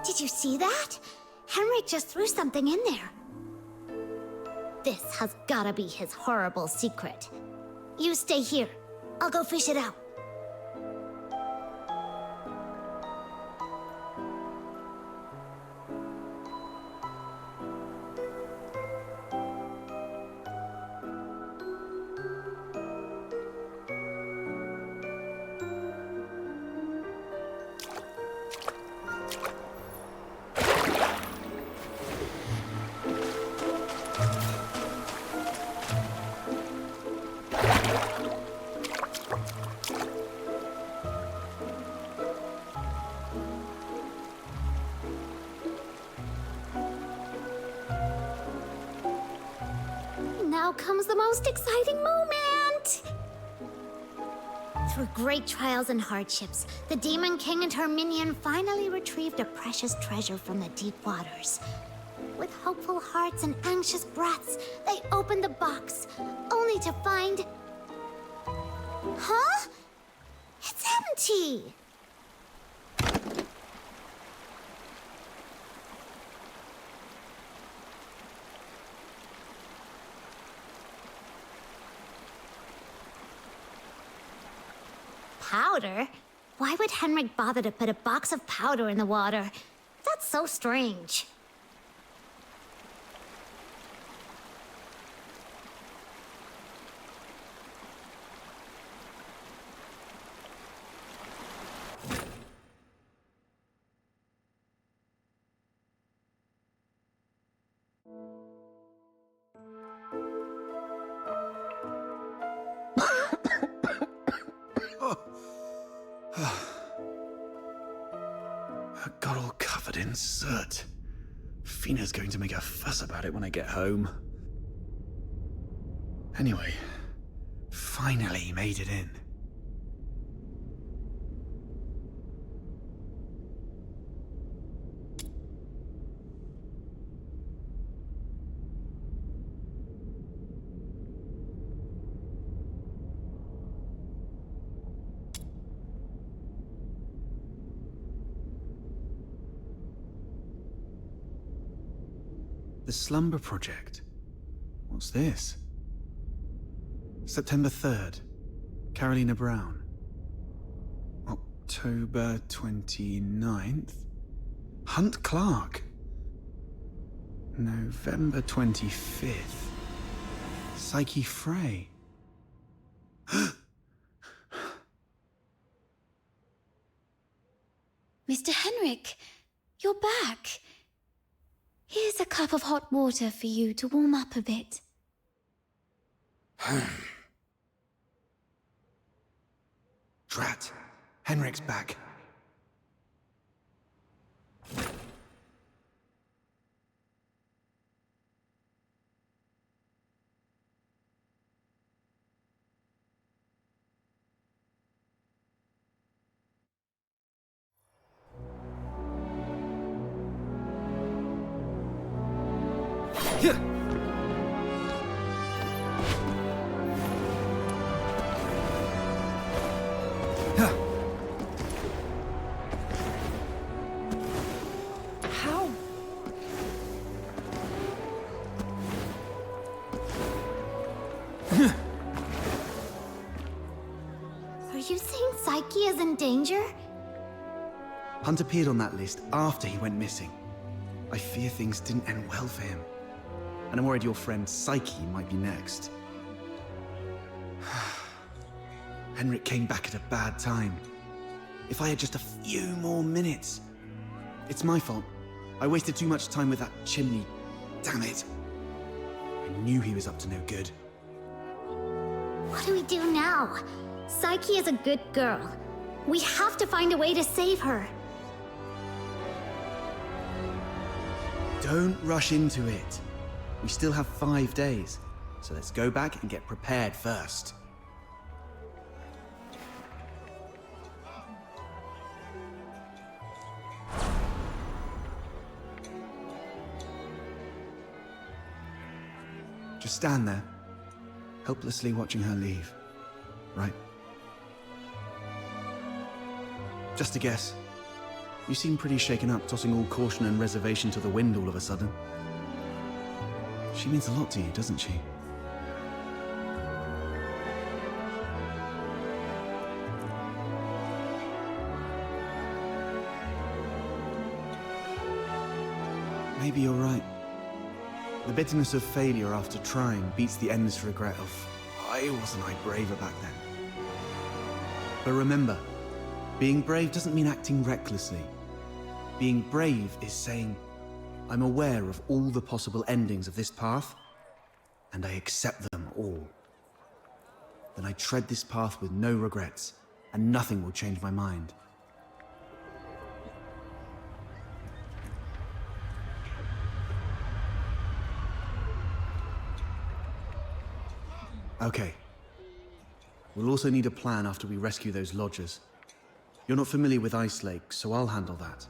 Did you see that? Henrik just threw something in there. This has gotta be his horrible secret. You stay here. I'll go fish it out. Now comes the most exciting moment! Through great trials and hardships, the Demon King and her minion finally retrieved a precious treasure from the deep waters. With hopeful hearts and anxious breaths, they opened the box, only to find... Huh? It's empty! Powder? Why would Henrik bother to put a box of powder in the water? That's so strange. I got all covered in soot. Fina's going to make a fuss about it when I get home. Anyway, finally made it in. The Slumber Project. What's this? September 3rd. Carolina Brown. October 29th. Hunt Clark. November 25th. Psyche Frey. Mr. Henrik, you're back. Here's a cup of hot water for you to warm up a bit. Drat. Henrik's back. How? Are you saying Psyche is in danger? Hunt appeared on that list after he went missing. I fear things didn't end well for him. And I'm worried your friend Psyche might be next. Henrik came back at a bad time. If I had just a few more minutes. It's my fault. I wasted too much time with that chimney Damn it. I knew he was up to no good. What do we do now? Psyche is a good girl. We have to find a way to save her. Don't rush into it. We still have 5 days, so let's go back and get prepared first. Just stand there, helplessly watching her leave, right? Just a guess. You seem pretty shaken up, tossing all caution and reservation to the wind all of a sudden. She means a lot to you, doesn't she? Maybe you're right. The bitterness of failure after trying beats the endless regret of, why wasn't I braver back then? But remember, being brave doesn't mean acting recklessly. Being brave is saying, I'm aware of all the possible endings of this path, and I accept them all. Then I tread this path with no regrets, and nothing will change my mind. Okay. We'll also need a plan after we rescue those lodgers. You're not familiar with Ice Lake, so I'll handle that.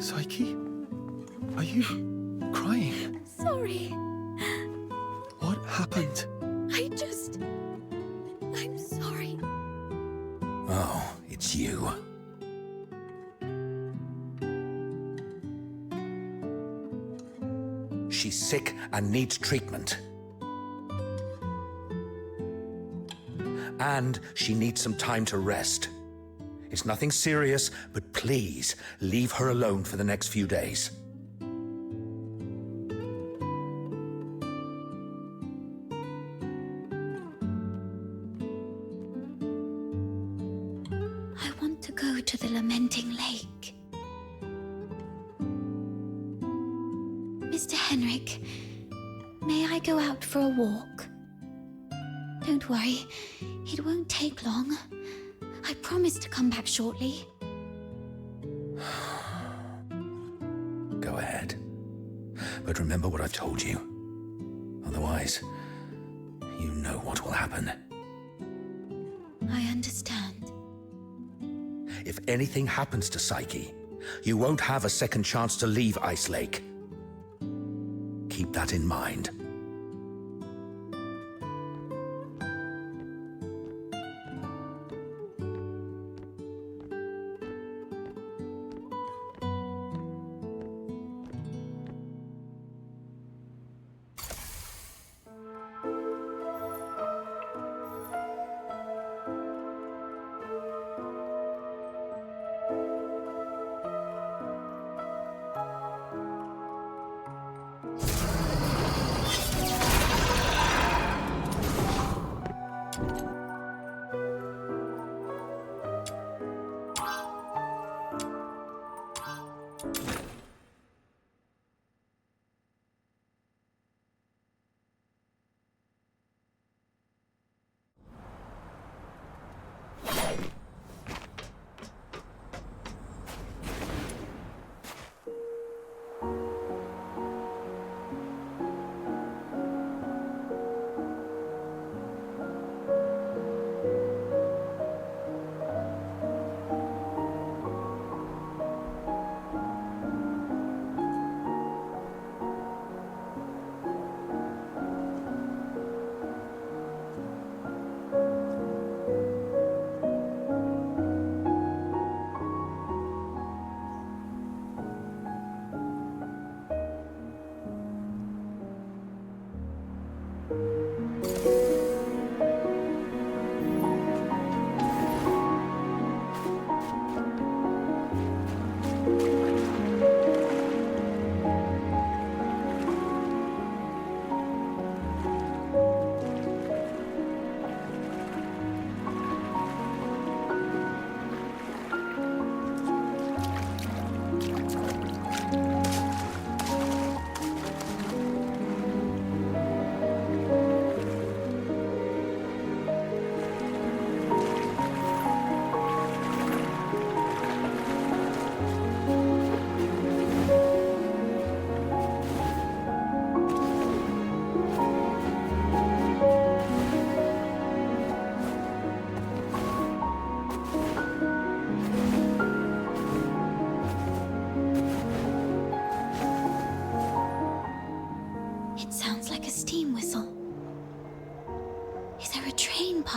Psyche? Are you crying? Sorry. What happened? I'm sorry. Oh, it's you. She's sick and needs treatment. And she needs some time to rest. It's nothing serious, but please leave her alone for the next few days. I want to go to the Lamenting Lake. Mr. Henrik, may I go out for a walk? Don't worry, it won't take long. I promise to come back shortly. Go ahead. But remember what I've told you. Otherwise, you know what will happen. I understand. If anything happens to Psyche, you won't have a second chance to leave Ice Lake. Keep that in mind.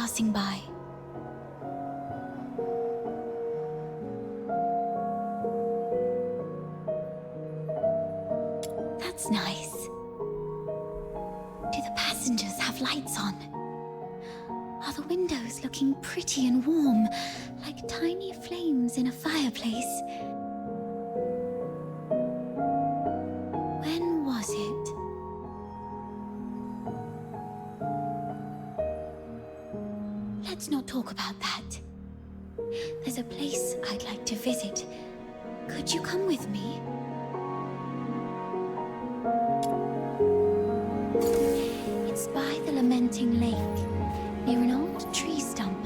passing by. That's nice. Do the passengers have lights on? Are the windows looking pretty and warm, like tiny flames in a fireplace? When was it? Let's not talk about that. There's a place I'd like to visit. Could you come with me? It's by the Lamenting Lake, near an old tree stump.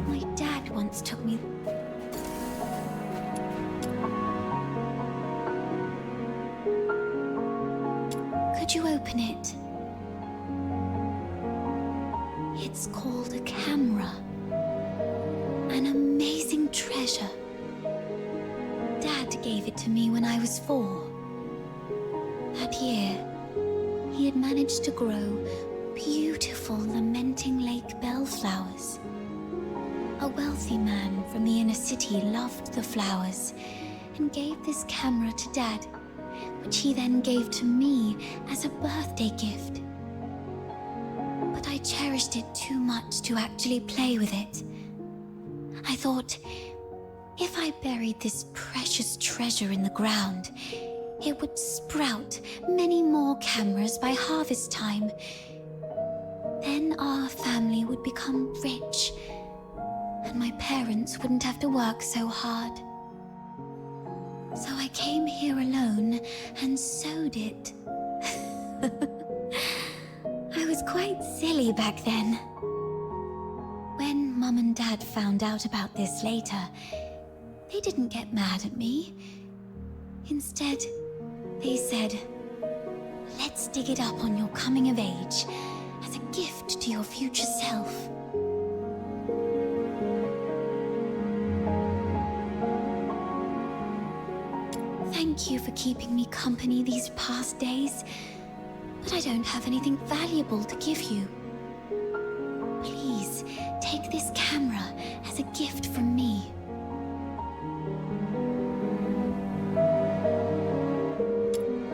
My dad once took me. Could you open it? It's called a camera. An amazing treasure. Dad gave it to me when I was 4. That year, he had managed to grow beautiful Lamenting Lake bellflowers. A wealthy man from the inner city loved the flowers and gave this camera to Dad, which he then gave to me as a birthday gift. But I cherished it too much to actually play with it. I thought, if I buried this precious treasure in the ground, it would sprout many more cameras by harvest time. Then our family would become rich, and my parents wouldn't have to work so hard. So I came here alone and sewed it. I was quite silly back then. When Mum and Dad found out about this later, they didn't get mad at me. Instead, they said, let's dig it up on your coming of age as a gift to your future self. Thank you for keeping me company these past days, but I don't have anything valuable to give you. Please, take this camera as a gift from me.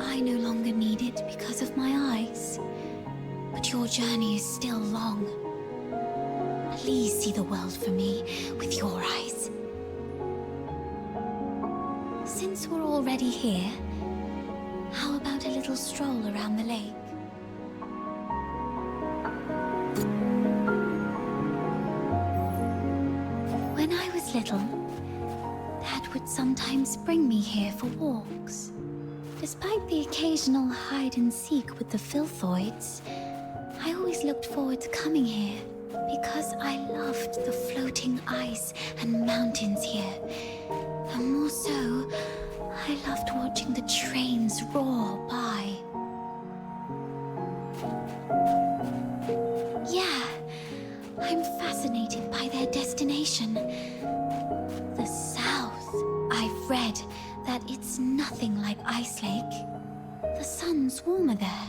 I no longer need it because of my eyes, but your journey is still long. Please see the world for me with your eyes. Since we're already here, how about a little stroll around the lake? When I was little, Dad would sometimes bring me here for walks. Despite the occasional hide and seek with the Filthoids, I always looked forward to coming here because I loved the floating ice and mountains here. And more so, I loved watching the trains roar by. Yeah, I'm fascinated by their destination. The South. I've read that it's nothing like Ice Lake. The sun's warmer there,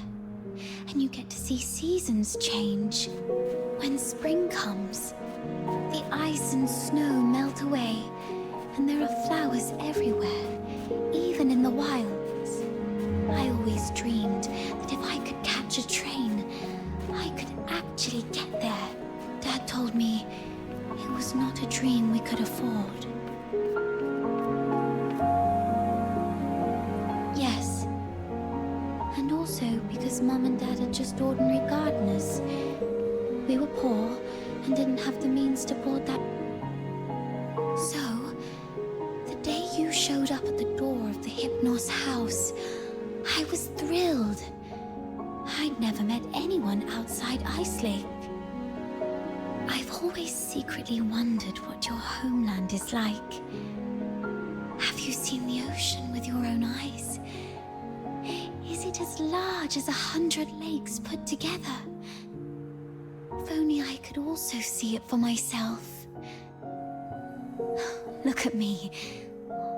and you get to see seasons change. When spring comes, the ice and snow melt away, and there are flowers everywhere, even in the wilds. I always dreamed that if I could catch a train, I could actually get there. Dad told me it was not a dream we could afford. Yes. And also because Mum and Dad are just ordinary gardeners. We were poor and didn't have the means to board that. So, the day you showed up at the door of the Hypnos house, I was thrilled. I'd never met anyone outside Ice Lake. I've always secretly wondered what your homeland is like. Have you seen the ocean with your own eyes? Is it as large as 100 lakes put together? If only I could also see it for myself. Look at me.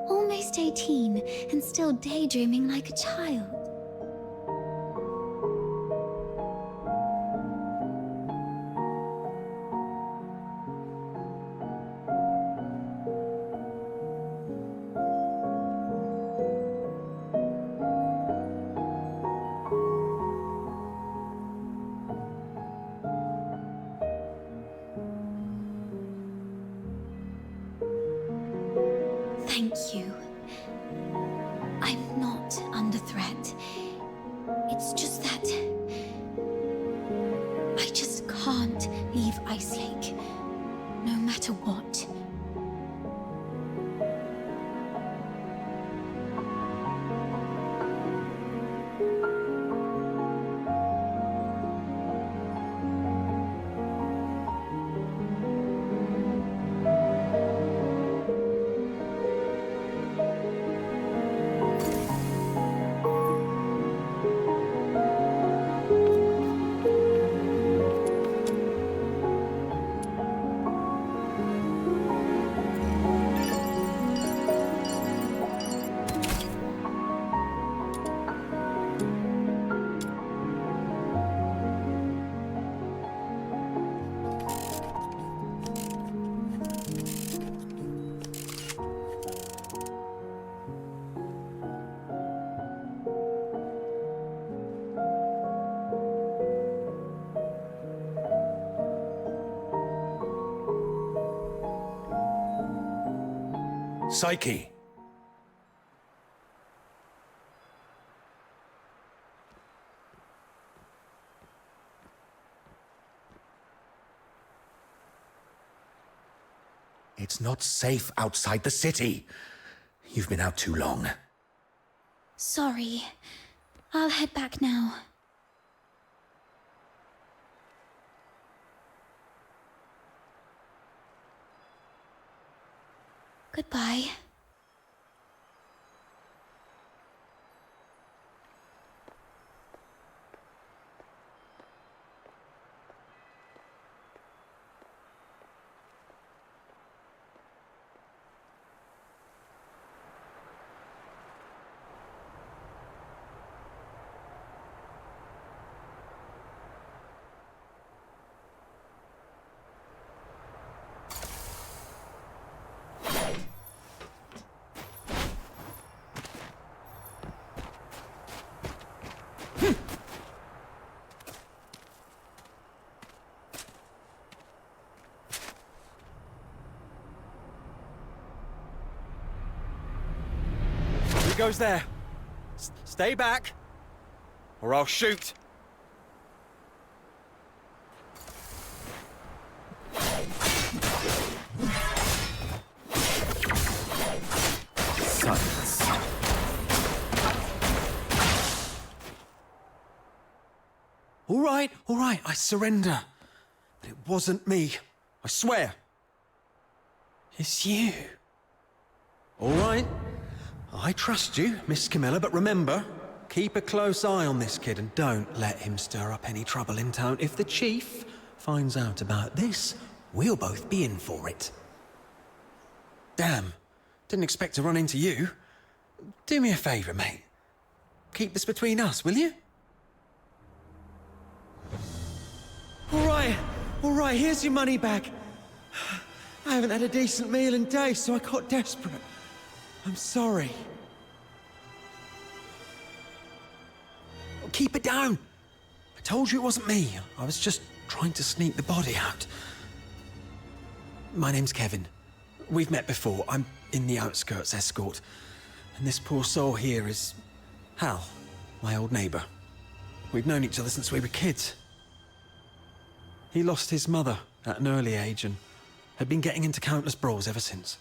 Almost 18 and still daydreaming like a child. you. I'm not under threat. It's just that I just can't leave Ice Lake, no matter what. Psyche. It's not safe outside the city. You've been out too long. Sorry. I'll head back now. Goodbye. Who goes there? Stay back, or I'll shoot. Silence. All right, I surrender. But it wasn't me, I swear. It's you. All right, I trust you, Miss Camilla, but remember, keep a close eye on this kid and don't let him stir up any trouble in town. If the chief finds out about this, we'll both be in for it. Damn, didn't expect to run into you. Do me a favor, mate. Keep this between us, will you? All right, here's your money back. I haven't had a decent meal in days, so I got desperate. I'm sorry. Keep it down. I told you it wasn't me. I was just trying to sneak the body out. My name's Kevin. We've met before. I'm in the outskirts escort. And this poor soul here is Hal, my old neighbor. We've known each other since we were kids. He lost his mother at an early age and had been getting into countless brawls ever since.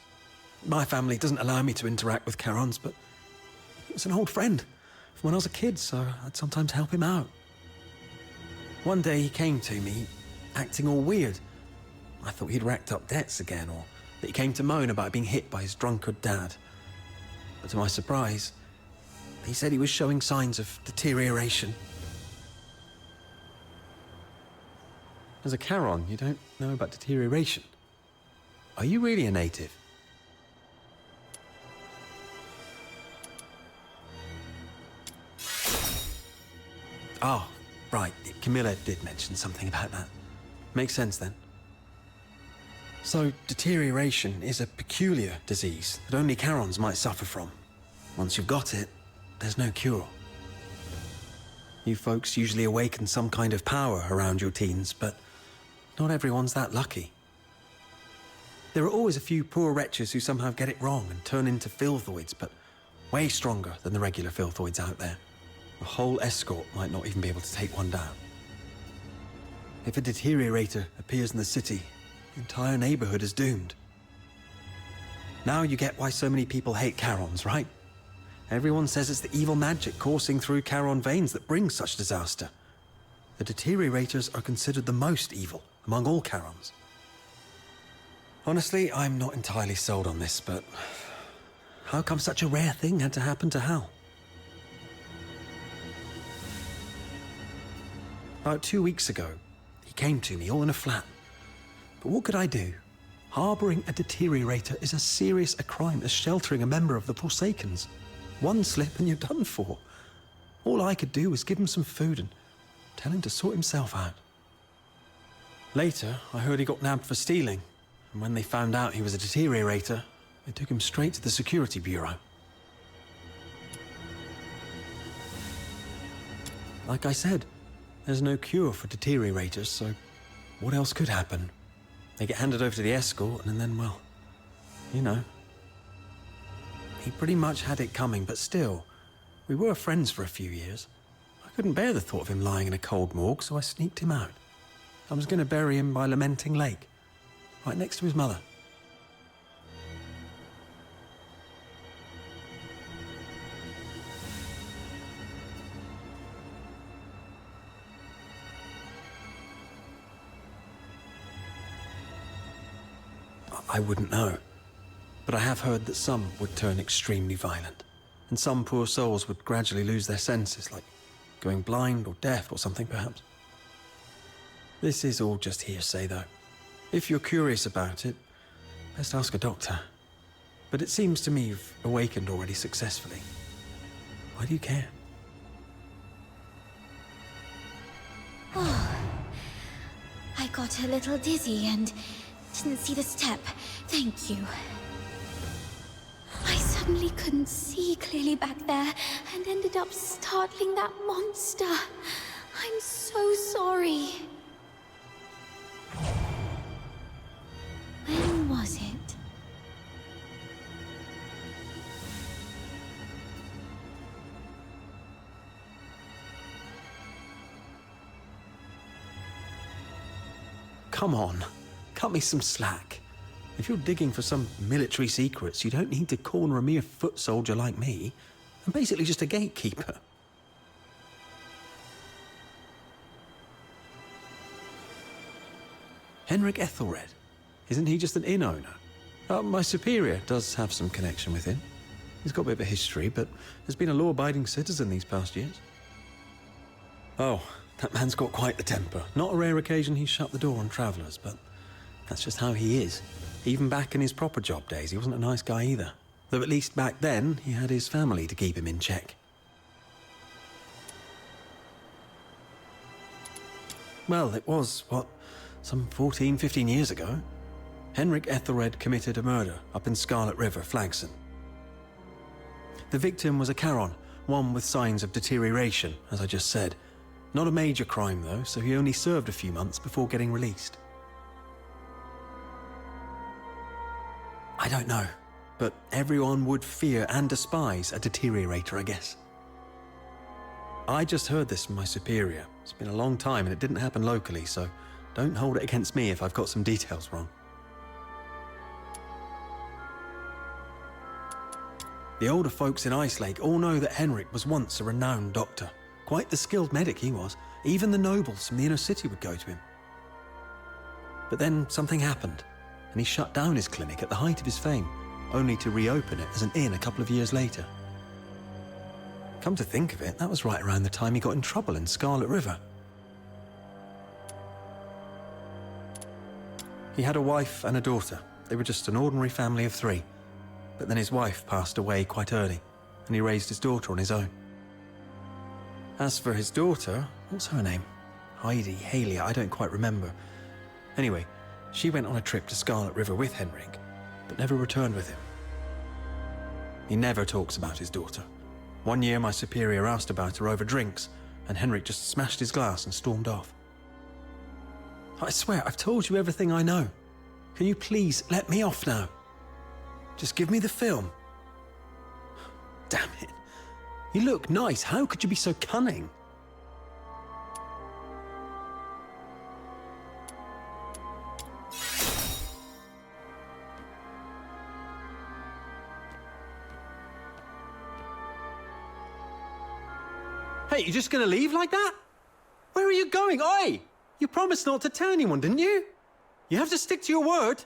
My family doesn't allow me to interact with Charons, but he was an old friend from when I was a kid, so I'd sometimes help him out. One day he came to me, acting all weird. I thought he'd racked up debts again, or that he came to moan about being hit by his drunkard dad. But to my surprise, he said he was showing signs of deterioration. As a Charon, you don't know about deterioration. Are you really a native? Oh, right. Camilla did mention something about that. Makes sense then. So, deterioration is a peculiar disease that only Charons might suffer from. Once you've got it, there's no cure. You folks usually awaken some kind of power around your teens, but not everyone's that lucky. There are always a few poor wretches who somehow get it wrong and turn into filthoids, but way stronger than the regular filthoids out there. A whole escort might not even be able to take one down. If a deteriorator appears in the city, the entire neighborhood is doomed. Now you get why so many people hate Charons, right? Everyone says it's the evil magic coursing through Charon veins that brings such disaster. The deteriorators are considered the most evil among all Charons. Honestly, I'm not entirely sold on this, but how come such a rare thing had to happen to Hal? About 2 weeks ago, he came to me all in a flat. But what could I do? Harboring a deteriorator is as serious a crime as sheltering a member of the Forsakens. One slip and you're done for. All I could do was give him some food and tell him to sort himself out. Later, I heard he got nabbed for stealing, and when they found out he was a deteriorator, they took him straight to the security bureau. Like I said, there's no cure for deteriorators, so what else could happen? They get handed over to the escort, and then, well, you know. He pretty much had it coming, but still, we were friends for a few years. I couldn't bear the thought of him lying in a cold morgue, so I sneaked him out. I was going to bury him by Lamenting Lake, right next to his mother. I wouldn't know, but I have heard that some would turn extremely violent, and some poor souls would gradually lose their senses, like going blind or deaf or something perhaps. This is all just hearsay, though. If you're curious about it, best ask a doctor. But it seems to me you've awakened already successfully. Why do you care? Oh, I got a little dizzy and didn't see the step. Thank you. I suddenly couldn't see clearly back there and ended up startling that monster. I'm so sorry. When was it? Come on, cut me some slack. If you're digging for some military secrets, you don't need to corner a mere foot soldier like me. I'm basically just a gatekeeper. Henrik Ethelred. Isn't he just an inn owner? My superior does have some connection with him. He's got a bit of a history, but has been a law-abiding citizen these past years. Oh, that man's got quite the temper. Not a rare occasion he's shut the door on travellers, but that's just how he is. Even back in his proper job days, he wasn't a nice guy either. Though at least back then, he had his family to keep him in check. Well, it was, some 14, 15 years ago. Henrik Ethelred committed a murder up in Scarlet River, Flagson. The victim was a Charon, one with signs of deterioration, as I just said. Not a major crime, though, so he only served a few months before getting released. I don't know, but everyone would fear and despise a deteriorator, I guess. I just heard this from my superior. It's been a long time and it didn't happen locally, so don't hold it against me if I've got some details wrong. The older folks in Ice Lake all know that Henrik was once a renowned doctor. Quite the skilled medic he was. Even the nobles from the inner city would go to him. But then something happened, and he shut down his clinic at the height of his fame, only to reopen it as an inn a couple of years later. Come to think of it, that was right around the time he got in trouble in Scarlet River. He had a wife and a daughter. They were just an ordinary family of 3. But then his wife passed away quite early, and he raised his daughter on his own. As for his daughter, what's her name? Heidi, Haley, I don't quite remember. Anyway, she went on a trip to Scarlet River with Henrik, but never returned with him. He never talks about his daughter. One year my superior asked about her over drinks, and Henrik just smashed his glass and stormed off. I swear, I've told you everything I know. Can you please let me off now? Just give me the film. Damn it. You look nice. How could you be so cunning? Hey, you just gonna leave like that? Where are you going? Oi! You promised not to tell anyone, didn't you? You have to stick to your word.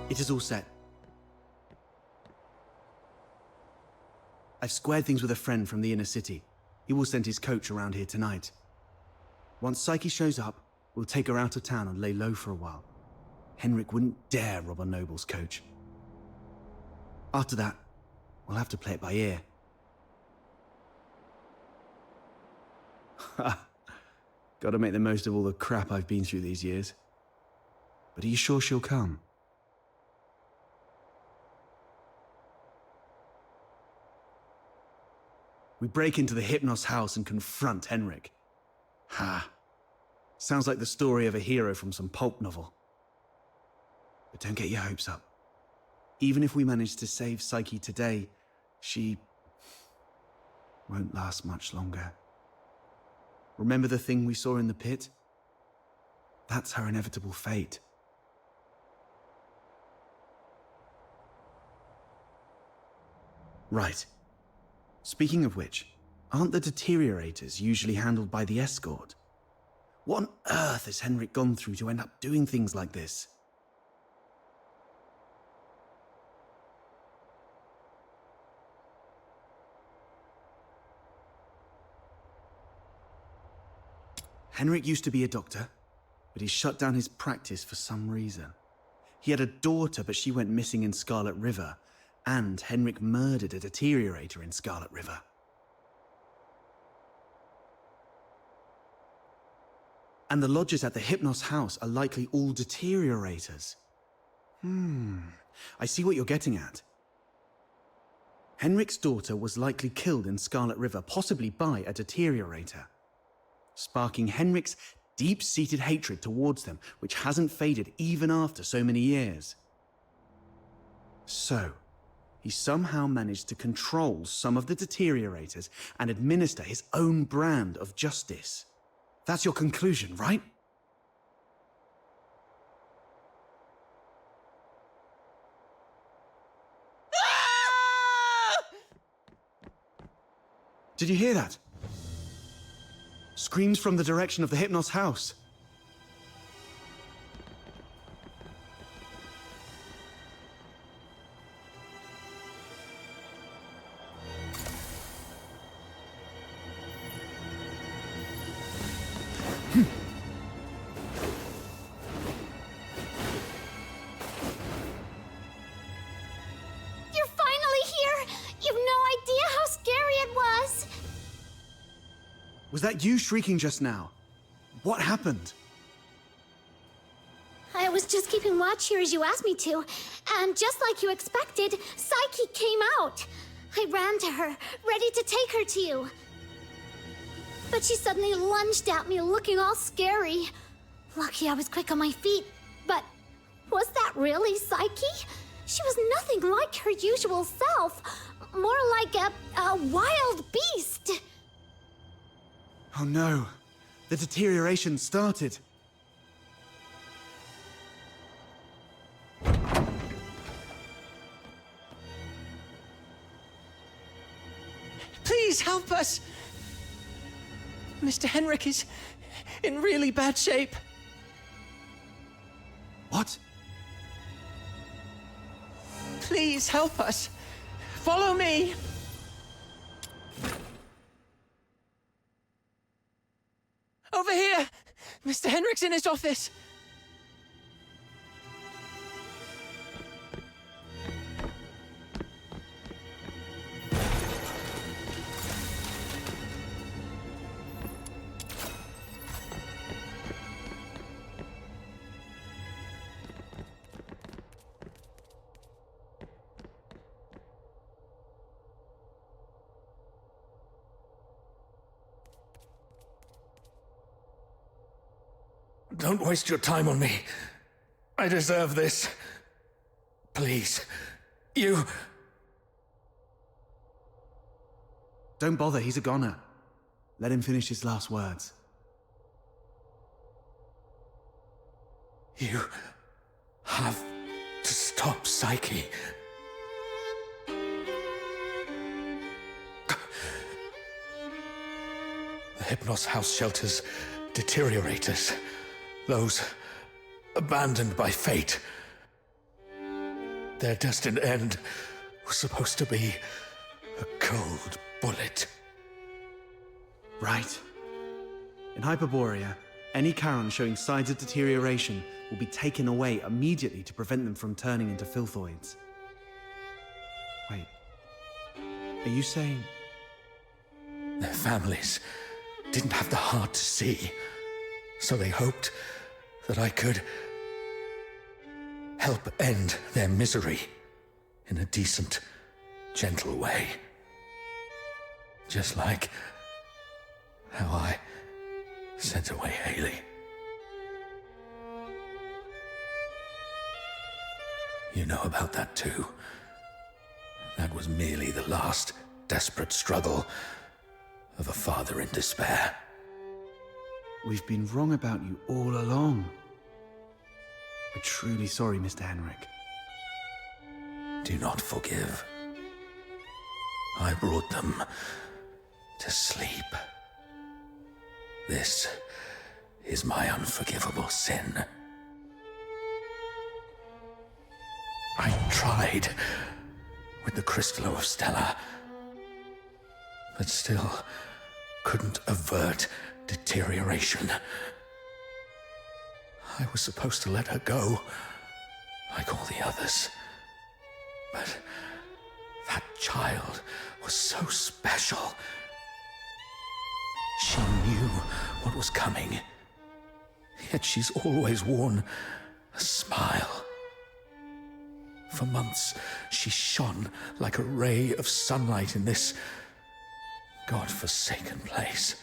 It is all set. I've squared things with a friend from the inner city. He will send his coach around here tonight. Once Psyche shows up, we'll take her out of town and lay low for a while. Henrik wouldn't dare rob a noble's coach. After that, we'll have to play it by ear. Gotta make the most of all the crap I've been through these years. But are you sure she'll come? We break into the Hypnos house and confront Henrik. Ha. Sounds like the story of a hero from some pulp novel. But don't get your hopes up. Even if we manage to save Psyche today, she won't last much longer. Remember the thing we saw in the pit? That's her inevitable fate. Right. Speaking of which, aren't the deteriorators usually handled by the escort? What on earth has Henrik gone through to end up doing things like this? Henrik used to be a doctor, but he shut down his practice for some reason. He had a daughter, but she went missing in Scarlet River, and Henrik murdered a deteriorator in Scarlet River. And the lodgers at the Hypnos house are likely all deteriorators. I see what you're getting at. Henrik's daughter was likely killed in Scarlet River, possibly by a deteriorator, sparking Henrik's deep-seated hatred towards them, which hasn't faded even after so many years. So, he somehow managed to control some of the deteriorators and administer his own brand of justice. That's your conclusion, right? Did you hear that? Screams from the direction of the Hypnos house. Was that you shrieking just now? What happened? I was just keeping watch here as you asked me to, and just like you expected, Psyche came out. I ran to her, ready to take her to you. But she suddenly lunged at me, looking all scary. Lucky I was quick on my feet, but was that really Psyche? She was nothing like her usual self, more like a wild beast. Oh no, the deterioration started. Please help us! Mr. Henrik is in really bad shape. What? Please help us. Follow me. Over here! Mr. Henrik's in his office! Don't waste your time on me. I deserve this. Please. You... Don't bother, he's a goner. Let him finish his last words. You have to stop Psyche. The Hypnos house shelters deteriorators. Those abandoned by fate. Their destined end was supposed to be a cold bullet. Right. In Hyperborea, any Charon showing signs of deterioration will be taken away immediately to prevent them from turning into filthoids. Wait. Are you saying... Their families didn't have the heart to see, so they hoped that I could help end their misery in a decent, gentle way. Just like how I sent away Haley. You know about that too. That was merely the last desperate struggle of a father in despair. We've been wrong about you all along. We're truly sorry, Mr. Henrik. Do not forgive. I brought them to sleep. This is my unforgivable sin. I tried with the Crystallo of Stella, but still couldn't avert deterioration. I was supposed to let her go, like all the others. But that child was so special. She knew what was coming, yet she's always worn a smile. For months, she shone like a ray of sunlight in this God-forsaken place.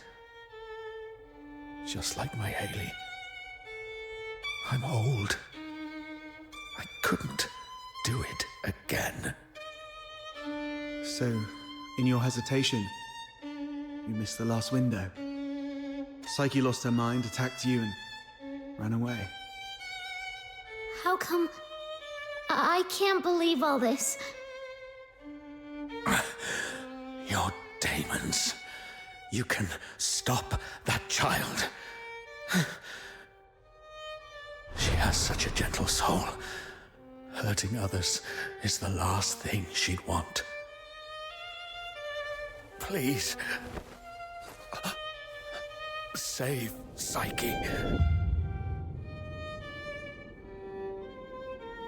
Just like my Haley. I'm old. I couldn't do it again. So, in your hesitation, you missed the last window. Psyche lost her mind, attacked you, and ran away. How come... I can't believe all this. Your demons. You can stop that child. She has such a gentle soul. Hurting others is the last thing she'd want. Please. Save Psyche.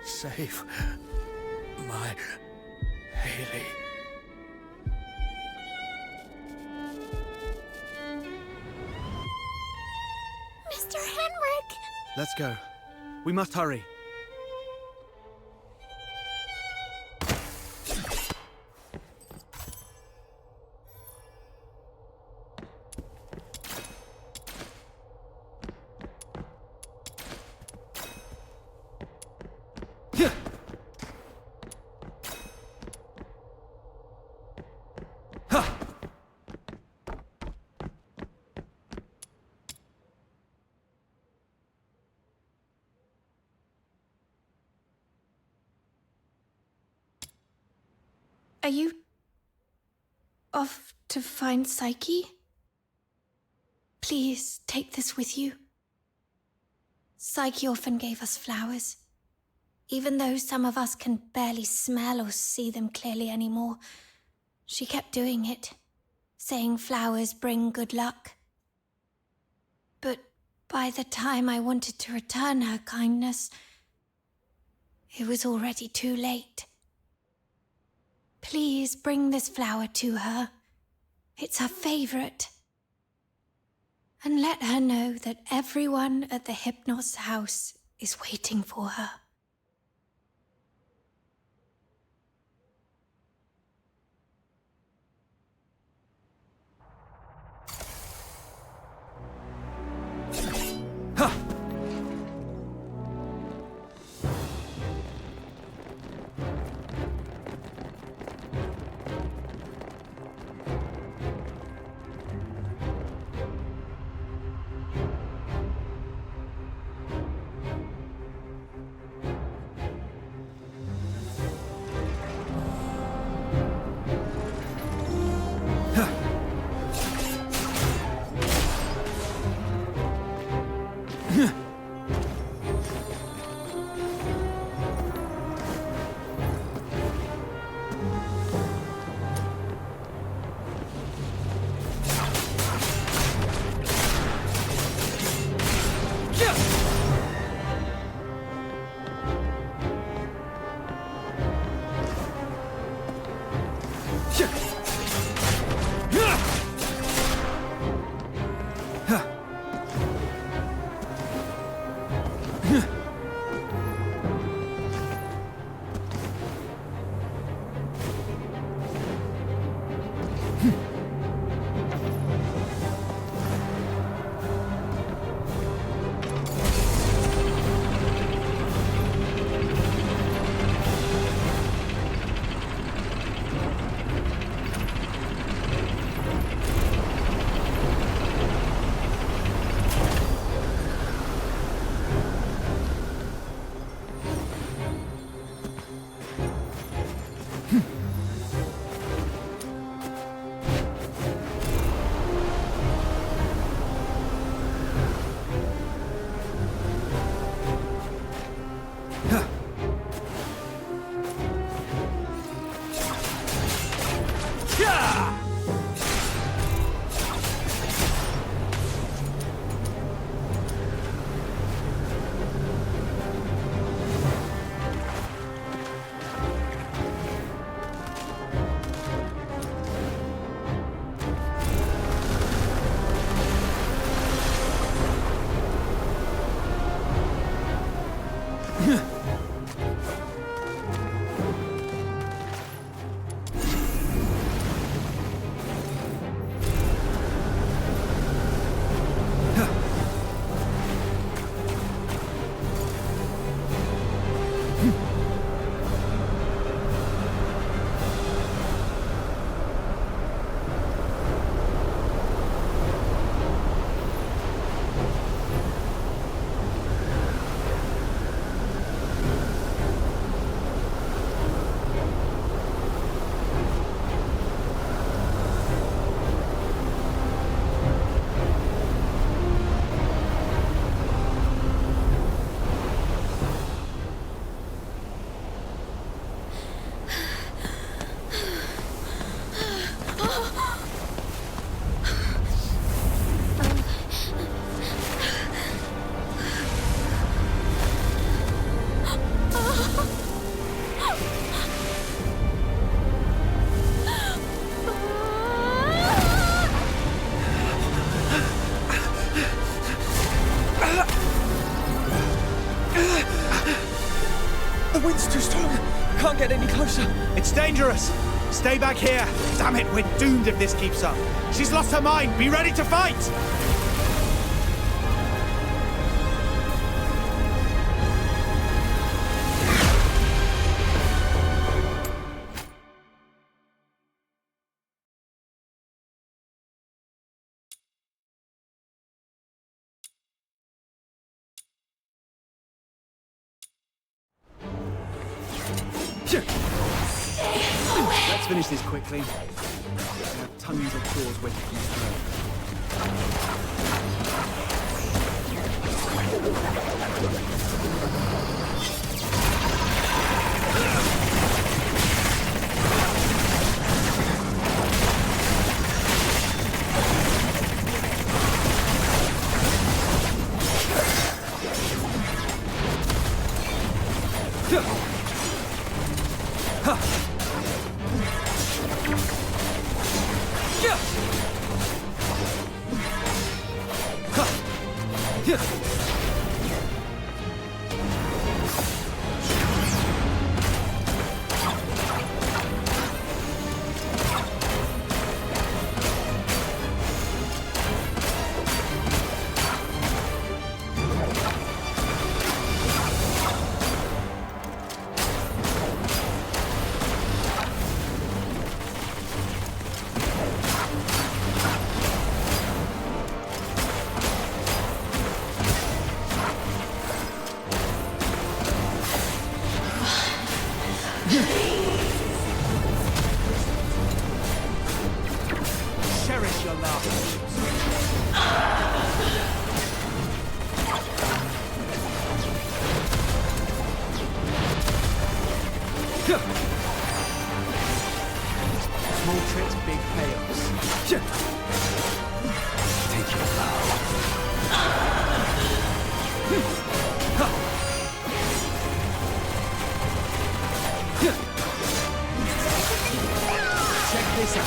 Save my Haley. Mr. Henrik! Let's go. We must hurry. Are you off to find Psyche? Please take this with you. Psyche often gave us flowers. Even though some of us can barely smell or see them clearly anymore, she kept doing it, saying flowers bring good luck. But By the time I wanted to return her kindness, it was already too late. Please bring this flower to her. It's her favorite. And let her know that everyone at the Hypnos house is waiting for her. The wind's too strong. Can't get any closer. It's dangerous. Stay back here. Damn it, we're doomed if this keeps up. She's lost her mind. Be ready to fight! Let's finish this quickly. I have tons of chores waiting for me to learn. Cherish your last. Small tricks, big payoffs. Take your bow. Check this out.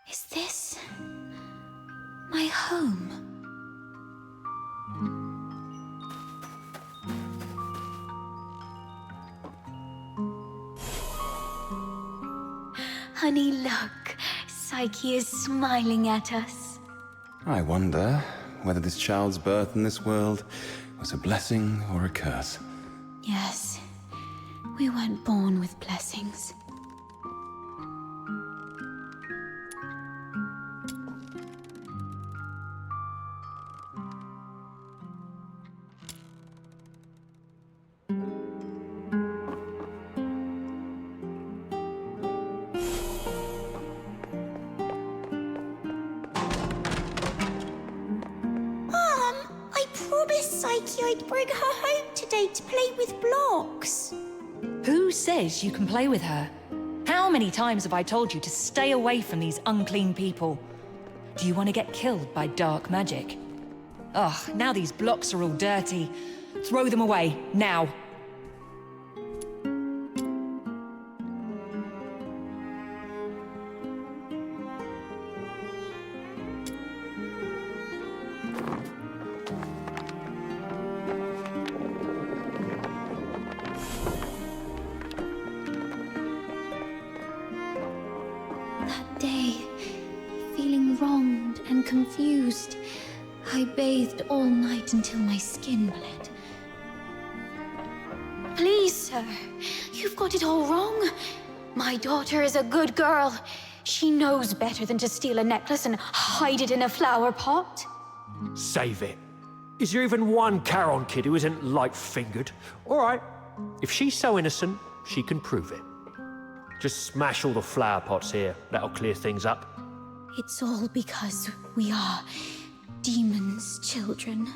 Is this my home? Honey, look. Psyche is smiling at us. I wonder whether this child's birth in this world was a blessing or a curse. Yes, we weren't born with blessings. I promised Psyche I'd bring her home today to play with blocks. Who says you can play with her? How many times have I told you to stay away from these unclean people? Do you want to get killed by dark magic? Ugh, now these blocks are all dirty. Throw them away, now. That day, feeling wronged and confused, I bathed all night until my skin bled. Please, sir, you've got it all wrong. My daughter is a good girl. She knows better than to steal a necklace and hide it in a flower pot. Save it. Is there even one Charon kid who isn't light-fingered? All right, if she's so innocent, she can prove it. Just smash all the flower pots here. That'll clear things up. It's all because we are demons' children.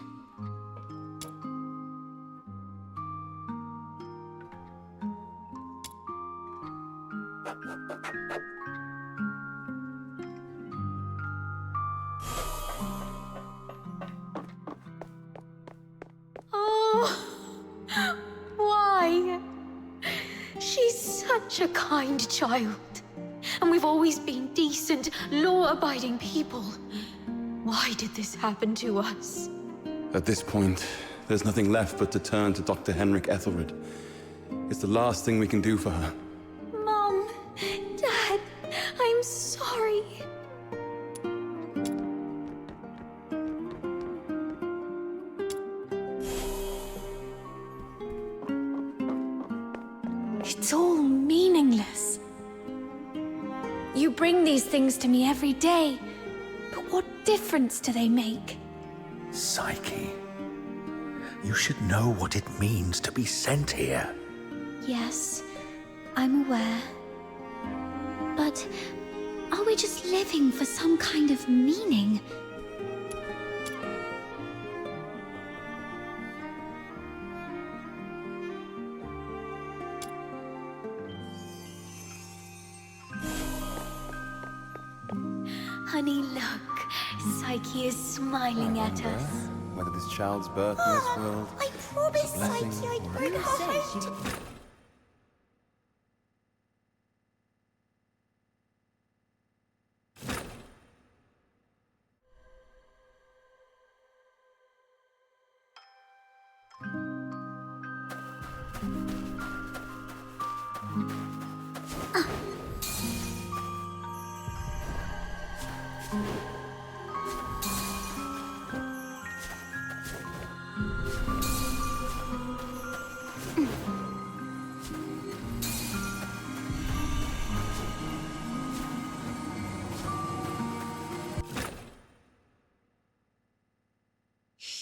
Oh, why? She's such a kind child. And we've always been decent, law-abiding people. Why did this happen to us? At this point, there's nothing left but to turn to Dr. Henrik Ethelred. It's the last thing we can do for her. Mom, Dad, I'm sorry. It's all meaningless. You bring these things to me every day, but what difference do they make? Psyche, you should know what it means to be sent here. Yes, I'm aware. But are we just living for some kind of meaning? Honey, look. Psyche is smiling at us. Whether this child's birth in this world I promised blessing Psyche I'd or a bring her home to...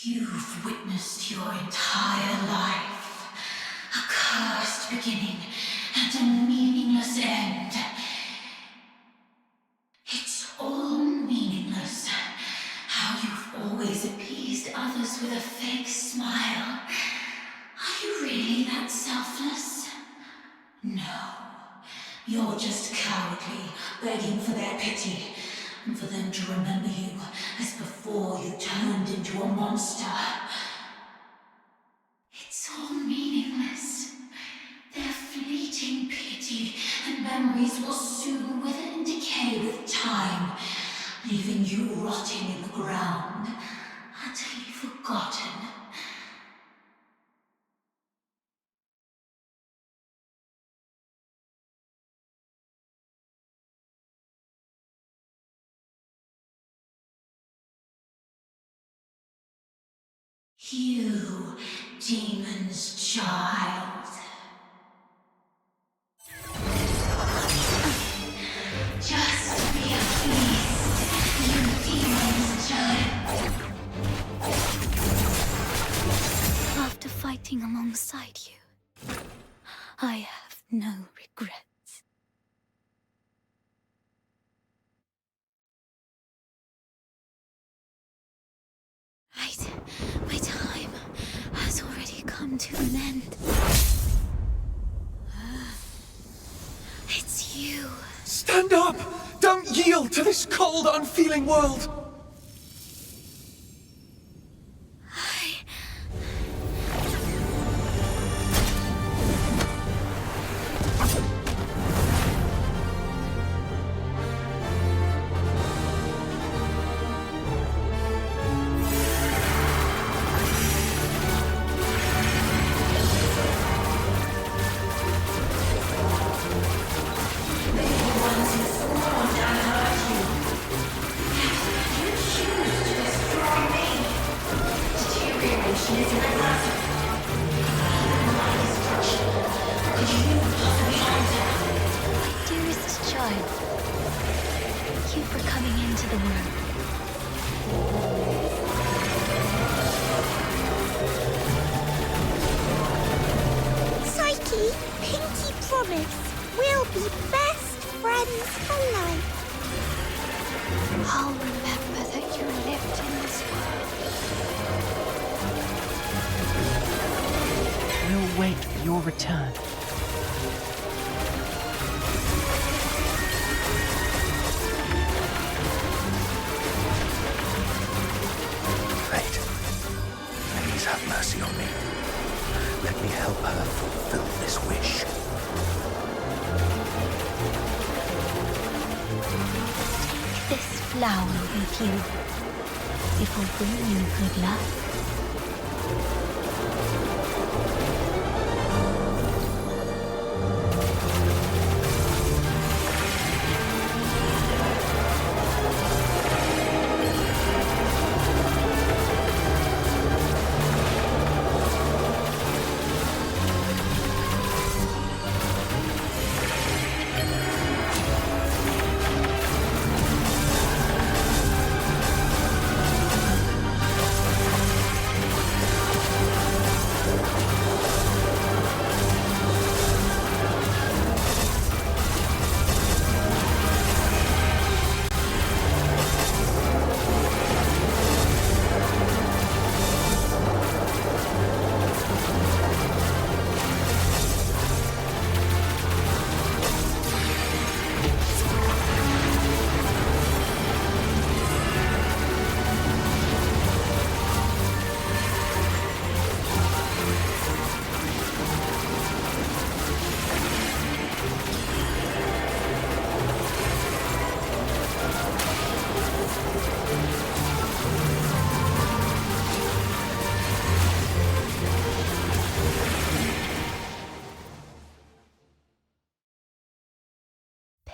You've witnessed your entire life. A cursed beginning and a meaningless end. It's all meaningless. How you've always appeased others with a fake smile. Are you really that selfless? No. You're just cowardly, begging for their pity, and for them to remember you as before you turned into a monster. It's all meaningless. Their fleeting pity and memories will soon wither and decay with time, leaving you rotting in the ground, utterly forgotten. You, demon's child. Just be a feast, you demon's child. After fighting alongside you, I have no regrets. My time has already come to an end. It's you. Stand up! Don't yield to this cold, unfeeling world! Dearest child, thank you for coming into the world. Psyche, pinky promise. We'll be best friends for life. I'll remember that you lived in this world. We'll wait for your return. Fate, please have mercy on me. Let me help her fulfill this wish. This flower with you. It will bring you good luck.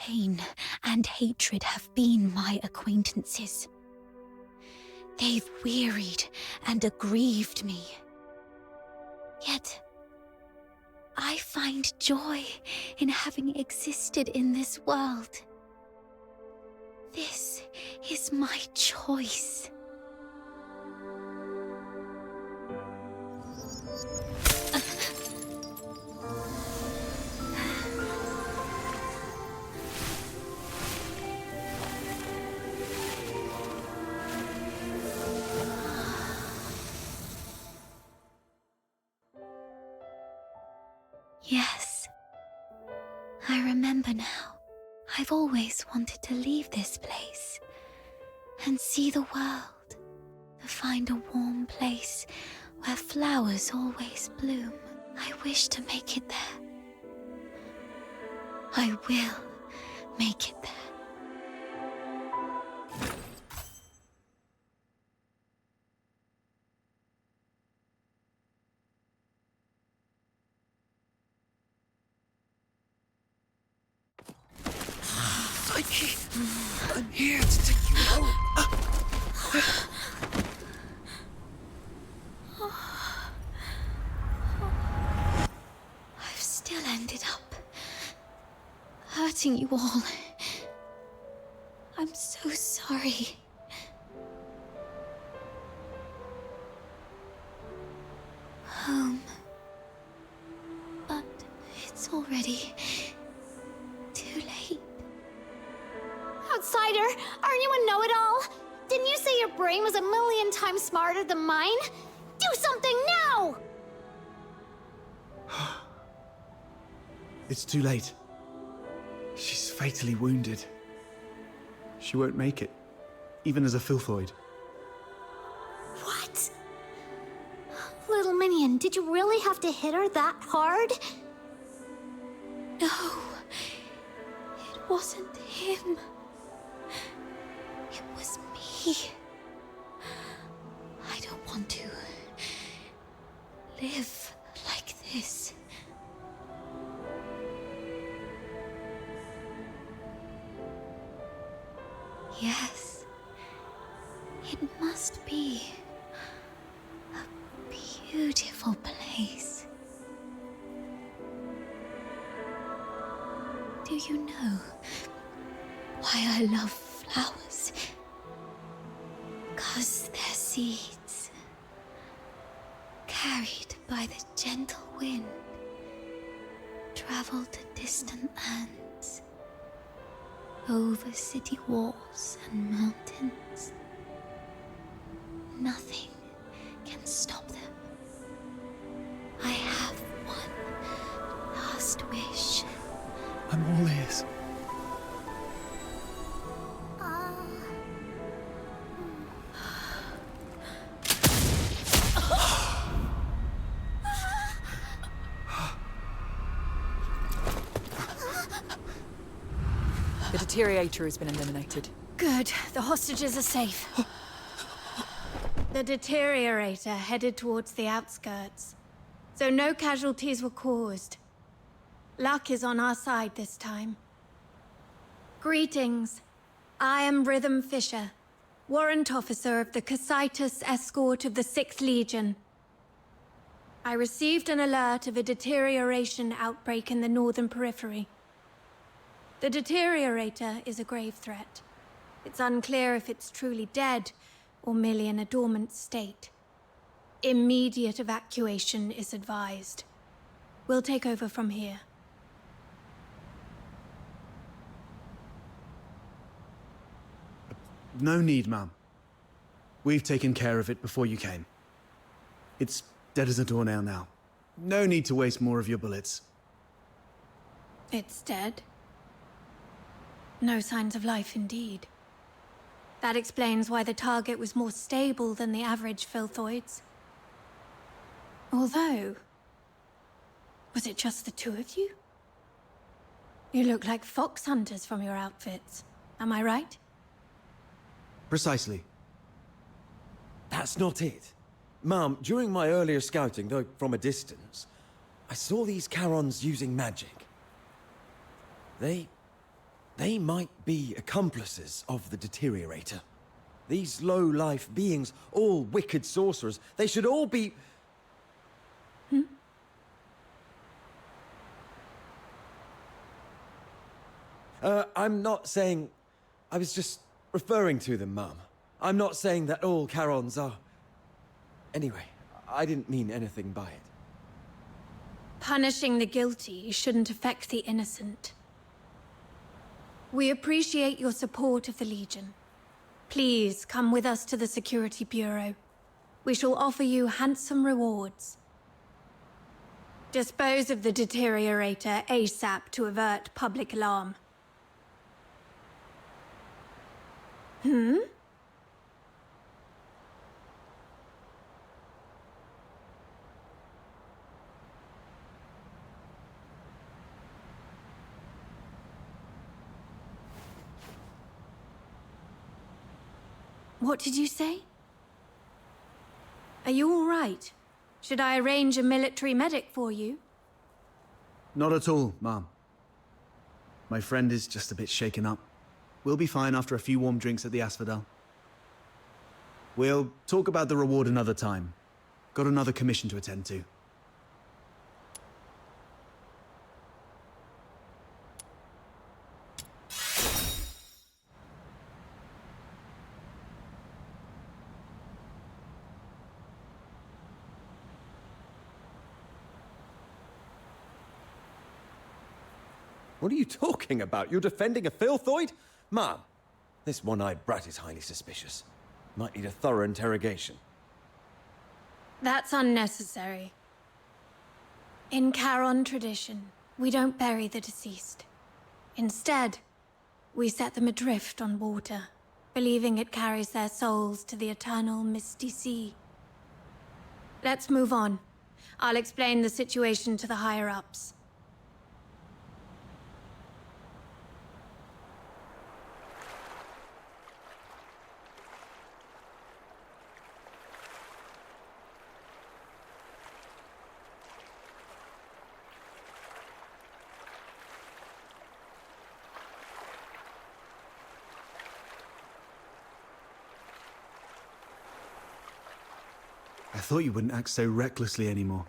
Pain and hatred have been my acquaintances. They've wearied and aggrieved me. Yet, I find joy in having existed in this world. This is my choice. Yes, I remember now. I've always wanted to leave this place and see the world, to find a warm place where flowers always bloom. I wish to make it there. I will make it there. Psyche, I'm here to take you home. hurting you all. I'm so sorry. Home. But it's already too late. Outsider, aren't you a know-it-all? Didn't you say your brain was a million times smarter than mine? Do something now! It's too late. She's fatally wounded. She won't make it, even as a Filthoid. What? Little Minion, did you really have to hit her that hard? No, it wasn't him. It was me. I don't want to live like this. Yes, it must be a beautiful place. Do you know why I love flowers? 'Cause they're seeds, carried by the gentle wind, travel to distant lands, over city walls and mountains. Nothing can stop them. I have one last wish. I'm all ears. The deteriorator has been eliminated. Good. The hostages are safe. The deteriorator headed towards the outskirts, so no casualties were caused. Luck is on our side this time. Greetings. I am Rhythm Fisher, warrant officer of the Cocytus Escort of the 6th Legion. I received an alert of a deterioration outbreak in the northern periphery. The deteriorator is a grave threat. It's unclear if it's truly dead or merely in a dormant state. Immediate evacuation is advised. We'll take over from here. No need, ma'am. We've taken care of it before you came. It's dead as a doornail now. No need to waste more of your bullets. It's dead. No signs of life indeed. That explains why the target was more stable than the average Filthoids. Although, was it just the two of you? You look like fox hunters from your outfits. Am I right? Precisely. That's not it. Ma'am, during my earlier scouting, though from a distance, I saw these Charons using magic. They might be accomplices of the deteriorator. These low-life beings, all wicked sorcerers, they should all be... I'm not saying... I was just referring to them, Mum. I'm not saying that all Charons are... Anyway, I didn't mean anything by it. Punishing the guilty shouldn't affect the innocent. We appreciate your support of the Legion. Please come with us to the Security Bureau. We shall offer you handsome rewards. Dispose of the deteriorator ASAP to avert public alarm. What did you say? Are you all right? Should I arrange a military medic for you? Not at all, ma'am. My friend is just a bit shaken up. We'll be fine after a few warm drinks at the Asphodel. We'll talk about the reward another time. Got another commission to attend to. What are you talking about? You're defending a filthoid? Ma'am, this one-eyed brat is highly suspicious. Might need a thorough interrogation. That's unnecessary. In Charon tradition, we don't bury the deceased. Instead, we set them adrift on water, believing it carries their souls to the eternal misty sea. Let's move on. I'll explain the situation to the higher-ups. I thought you wouldn't act so recklessly anymore.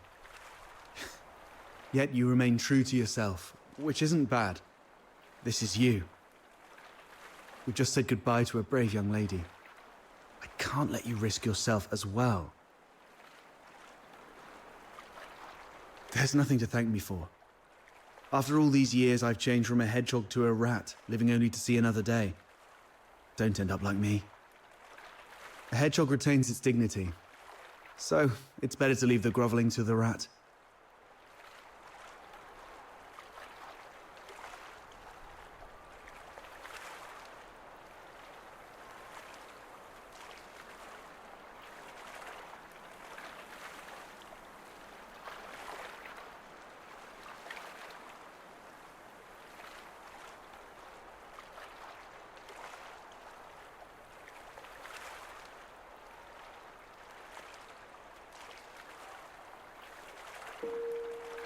Yet you remain true to yourself, which isn't bad. This is you. We've just said goodbye to a brave young lady. I can't let you risk yourself as well. There's nothing to thank me for. After all these years, I've changed from a hedgehog to a rat, living only to see another day. Don't end up like me. A hedgehog retains its dignity. So, it's better to leave the groveling to the rat.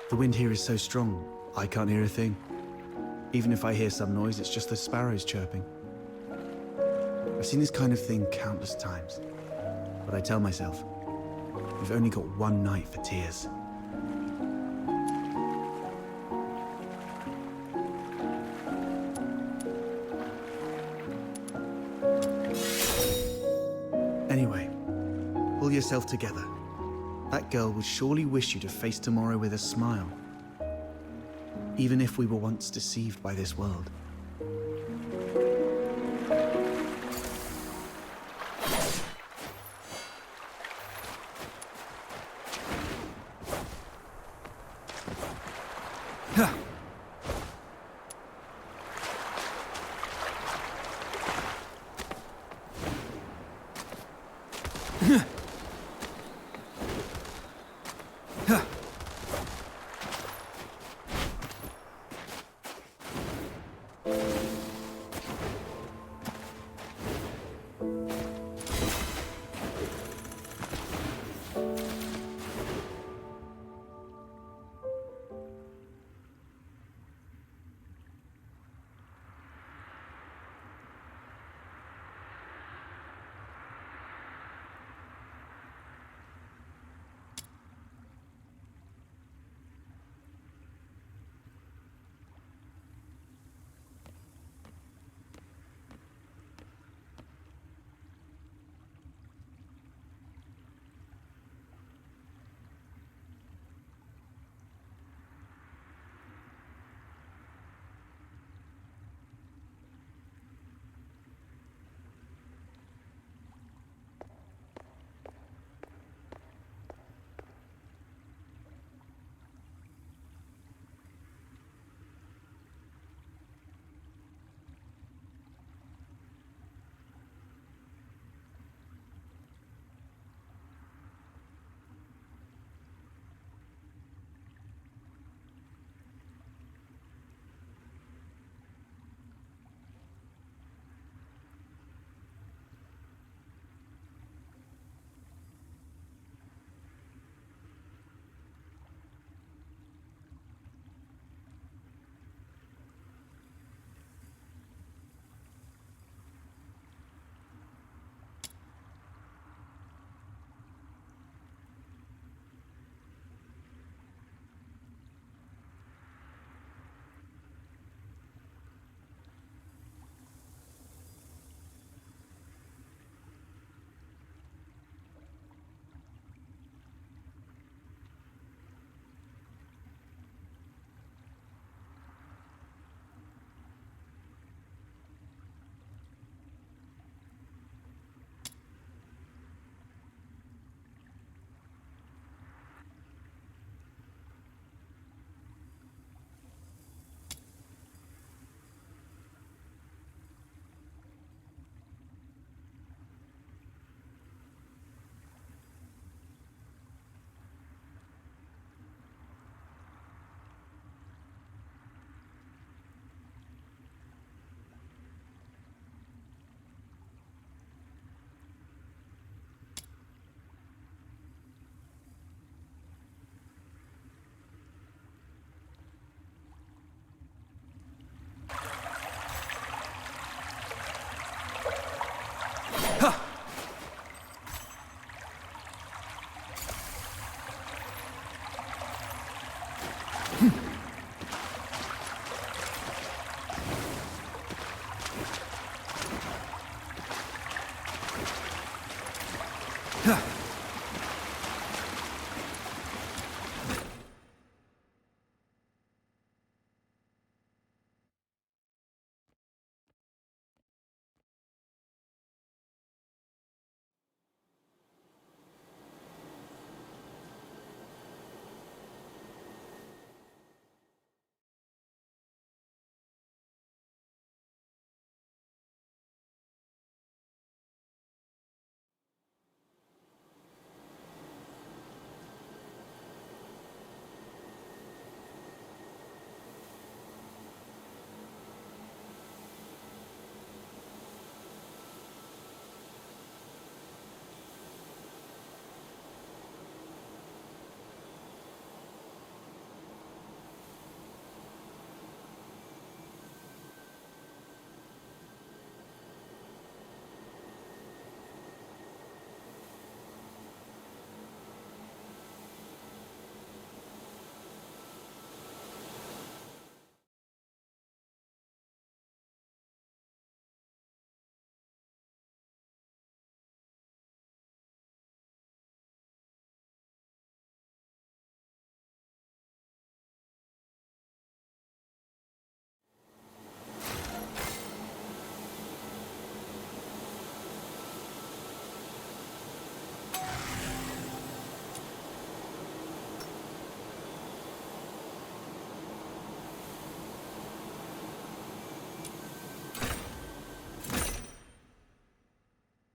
The wind here is so strong, I can't hear a thing. Even if I hear some noise, it's just the sparrows chirping. I've seen this kind of thing countless times, but I tell myself, we've only got one night for tears. Anyway, pull yourself together. That girl would surely wish you to face tomorrow with a smile. Even if we were once deceived by this world. Huh.